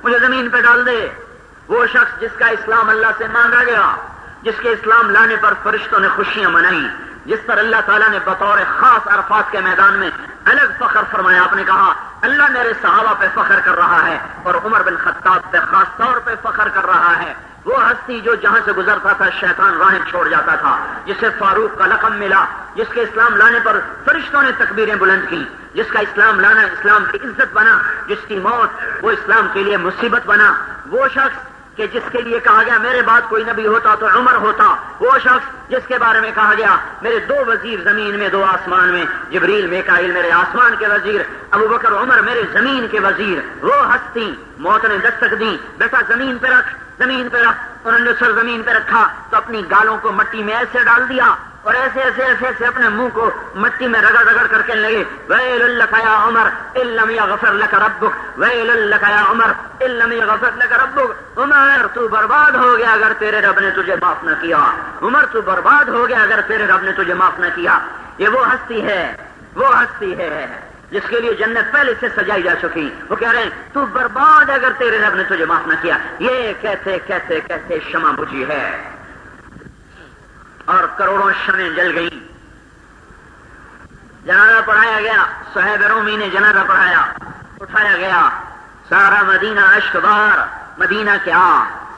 مجھے زمین پہ ڈال دے. وہ شخص جس کا اسلام اللہ سے مانگا گیا، جس کے اسلام لانے پر فرشتوں نے خوشیاں منائی، جس پر اللہ تعالیٰ نے بطور خاص عرفات کے میدان میں الگ فخر فرمایا. آپ نے کہا اللہ میرے صحابہ پہ فخر کر رہا ہے اور عمر بن خطاب پہ خاص طور پہ فخر کر رہا ہے. وہ ہستی جو جہاں سے گزرتا تھا شیطان راہیں چھوڑ جاتا تھا، جسے فاروق کا لقب ملا، جس کے اسلام لانے پر فرشتوں نے تکبیریں بلند کی، جس کا اسلام لانا اسلام کی عزت بنا، جس کی موت وہ اسلام کے لیے مصیبت بنا. وہ شخص کہ جس کے لیے کہا گیا میرے بعد کوئی نبی ہوتا تو عمر ہوتا. وہ شخص جس کے بارے میں کہا گیا میرے 2 وزیر زمین میں 2 آسمان میں، جبریل میکائیل میرے آسمان کے وزیر، ابو بکر عمر میرے زمین کے وزیر. وہ ہستی موت نے دستک دی، بیٹا زمین پہ رکھ، زمین پہ رکھ. انہوں نے سر زمین پہ رکھا تو اپنی گالوں کو مٹی میں ایسے ڈال دیا اور ایسے ایسے ایسے ایسے اپنے منہ کو مٹی میں رگڑ رگڑ کر کہنے لگے ویل لک یا عمر ان لم یغفر لک ربک، ویل لک یا عمر ان لم یغفر لک ربک. عمر تو برباد ہو گیا اگر تیرے رب نے تجھے معاف نہ کیا، عمر تو برباد ہو گیا اگر تیرے رب نے تجھے معاف نہ کیا. یہ وہ ہستی ہے، وہ ہستی ہے جس کے لیے جنت پہلے سے سجائی جا چکی. وہ کہہ رہے ہیں تو برباد اگر تیرے رب نے تجھے معاف نہ کیا. یہ کہتے کہتے کہتے شمع بجھی ہے اور کروڑوں شمعیں جل گئیں. جنازہ پڑھایا گیا، صہیب رومی نے جنازہ پڑھایا، اٹھایا گیا. سارا مدینہ اشک بار، مدینہ کیا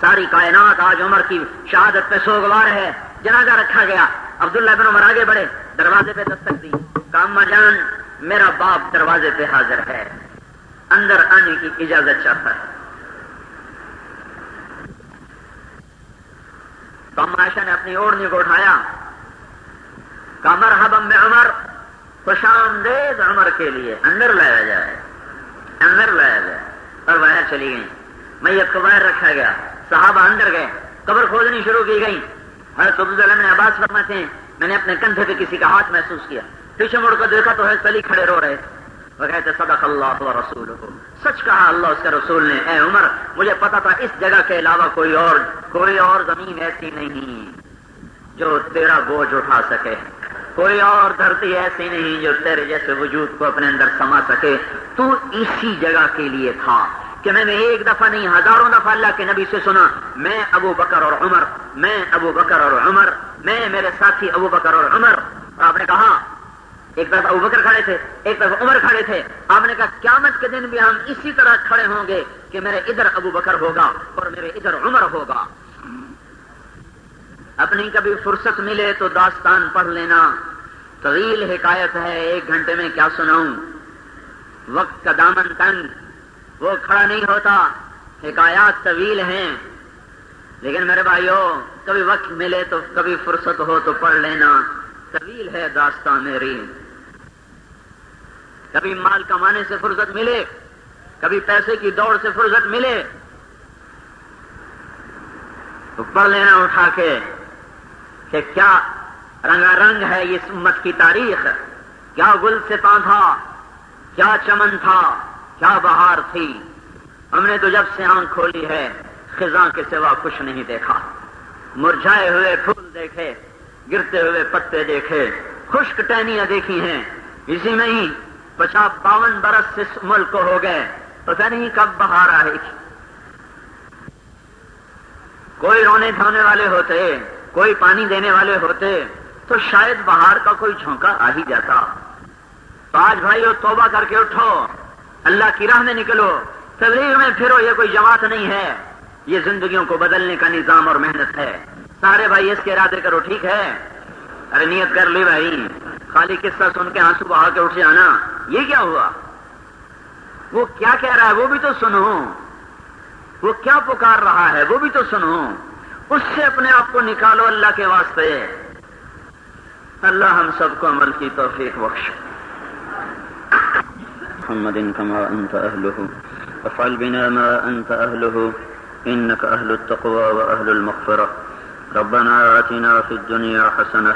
ساری کائنات آج عمر کی شہادت پہ سوگوار ہے. جنازہ رکھا گیا. عبداللہ بن عمر آگے بڑھے، دروازے پہ دستک دی. کاما جان میرا باپ دروازے پہ حاضر ہے، اندر آنے کی اجازت چاہتا ہے. تو اما عائشہ نے اپنی اوڑھنی کو اٹھایا، کہا مرحبا بعمر، خوش آمدید عمر کے لیے، اندر لایا جائے، اندر لایا جائے. اور باہر چلی گئی. میت کو باہر رکھا گیا، صحابہ اندر گئے، قبر کھودنی شروع کی گئی. حضرت عبداللہ بن عباس فرماتے ہیں میں نے اپنے کندھے پہ کسی کا ہاتھ محسوس کیا، پیچھے مڑ کر دیکھا تو حضرت علی کھڑے رو رہے. وہ کہتے صدق اللہ و رسولہ، سچ کہا اللہ اس کے رسول نے. اے عمر مجھے پتا تھا اس جگہ کے علاوہ کوئی اور زمین ایسی نہیں جو تیرا بوجھ اٹھا سکے، کوئی اور دھرتی ایسی نہیں جو تیرے جیسے وجود کو اپنے اندر سما سکے. تو اسی جگہ کے لیے تھا کہ میں نے ایک دفعہ نہیں ہزاروں دفعہ اللہ کے نبی سے سنا میں ابو بکر اور عمر، میں ابو بکر اور عمر، میں میرے ساتھی ابو بکر اور عمر. اور آپ نے کہا ایک طرف ابو بکر کھڑے تھے، ایک طرف عمر کھڑے تھے. آپ نے کہا قیامت کے دن بھی ہم اسی طرح کھڑے ہوں گے کہ میرے ادھر ابو بکر ہوگا اور میرے ادھر عمر ہوگا. اپنی کبھی فرصت ملے تو داستان پڑھ لینا، طویل حکایت ہے، 1 گھنٹے میں کیا سناؤں، وقت کا دامن تنگ، وہ کھڑا نہیں ہوتا. حکایات طویل ہیں. لیکن میرے بھائیوں کبھی وقت ملے تو کبھی فرصت ہو تو پڑھ لینا، طویل ہے داستان میری. کبھی مال کمانے سے فرصت ملے، کبھی پیسے کی دوڑ سے فرصت ملے تو پڑھ لینا اٹھا کے کہ کیا رنگا رنگ ہے اس امت کی تاریخ، کیا گلستاں تھا، کیا چمن تھا، کیا بہار تھی. ہم نے تو جب سے آنکھ کھولی ہے خزاں کے سوا کچھ نہیں دیکھا. مرجھائے ہوئے پھول دیکھے، گرتے ہوئے پتے دیکھے، خشک ٹہنیاں دیکھی ہیں. اسی میں ہی 50-52 برس اس ملک کو ہو گئے، پتہ نہیں کب بہار آئے گی. کوئی رونے دھونے والے ہوتے، کوئی پانی دینے والے ہوتے تو شاید بہار کا کوئی جھونکا آ ہی جاتا. تو آج بھائیو توبہ کر کے اٹھو، اللہ کی راہ میں نکلو، تبلیغ میں پھرو. یہ کوئی جماعت نہیں ہے، یہ زندگیوں کو بدلنے کا نظام اور محنت ہے. سارے بھائی اس کے ارادے کرو، ٹھیک ہے؟ ارے نیت کر لی بھائی، خالی قصہ سن کے آنسو بہا کے اٹھ جانا یہ کیا ہوا؟ وہ کیا کہہ رہا ہے وہ بھی تو سنو، وہ کیا پکار رہا ہے وہ بھی تو سنو، اس سے اپنے آپ کو نکالو اللہ کے واسطے. اللہ ہم سب کو عمل کی توفیق بخش. محمد كما أنت أهله وافعل بنا ما أنت أهله إنك أهل التقوى وأهل المغفرة. ربنا آتنا في الدنيا حسنة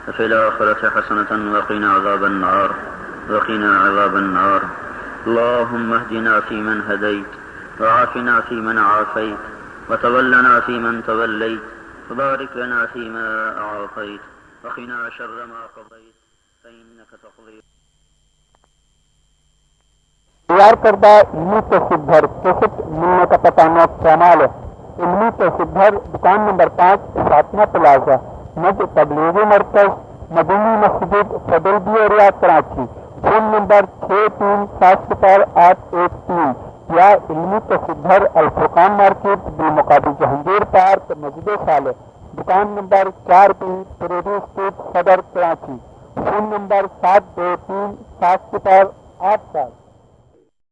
وفي الآخرة حسنة وقنا عذاب النار وقنا عذاب النار. اللهم اهدنا فيمن هديت وعافنا فيمن عافيت وتولنا فيمن توليت وبارك لنا فيما أعطيت وقنا شر ما قضيت فإنك تقضي. تیار کردہ علمی توصیف گھر کیسٹ ملنے کا پتہ نوٹ چینل ہے. علمی توصیف گھر دکان نمبر 5 فاطمہ پلازا، مد تبلیغی مرکز، مدنی مسجد feudal area Karachi. Phone number 63700813 یا علمی توصیف گھر الفرقان مارکیٹ بالمقابل جہانگیر پارک مسجد صالح، دکان نمبر 4B پریری اسٹریٹ صدر کراچی. Phone number 72378087.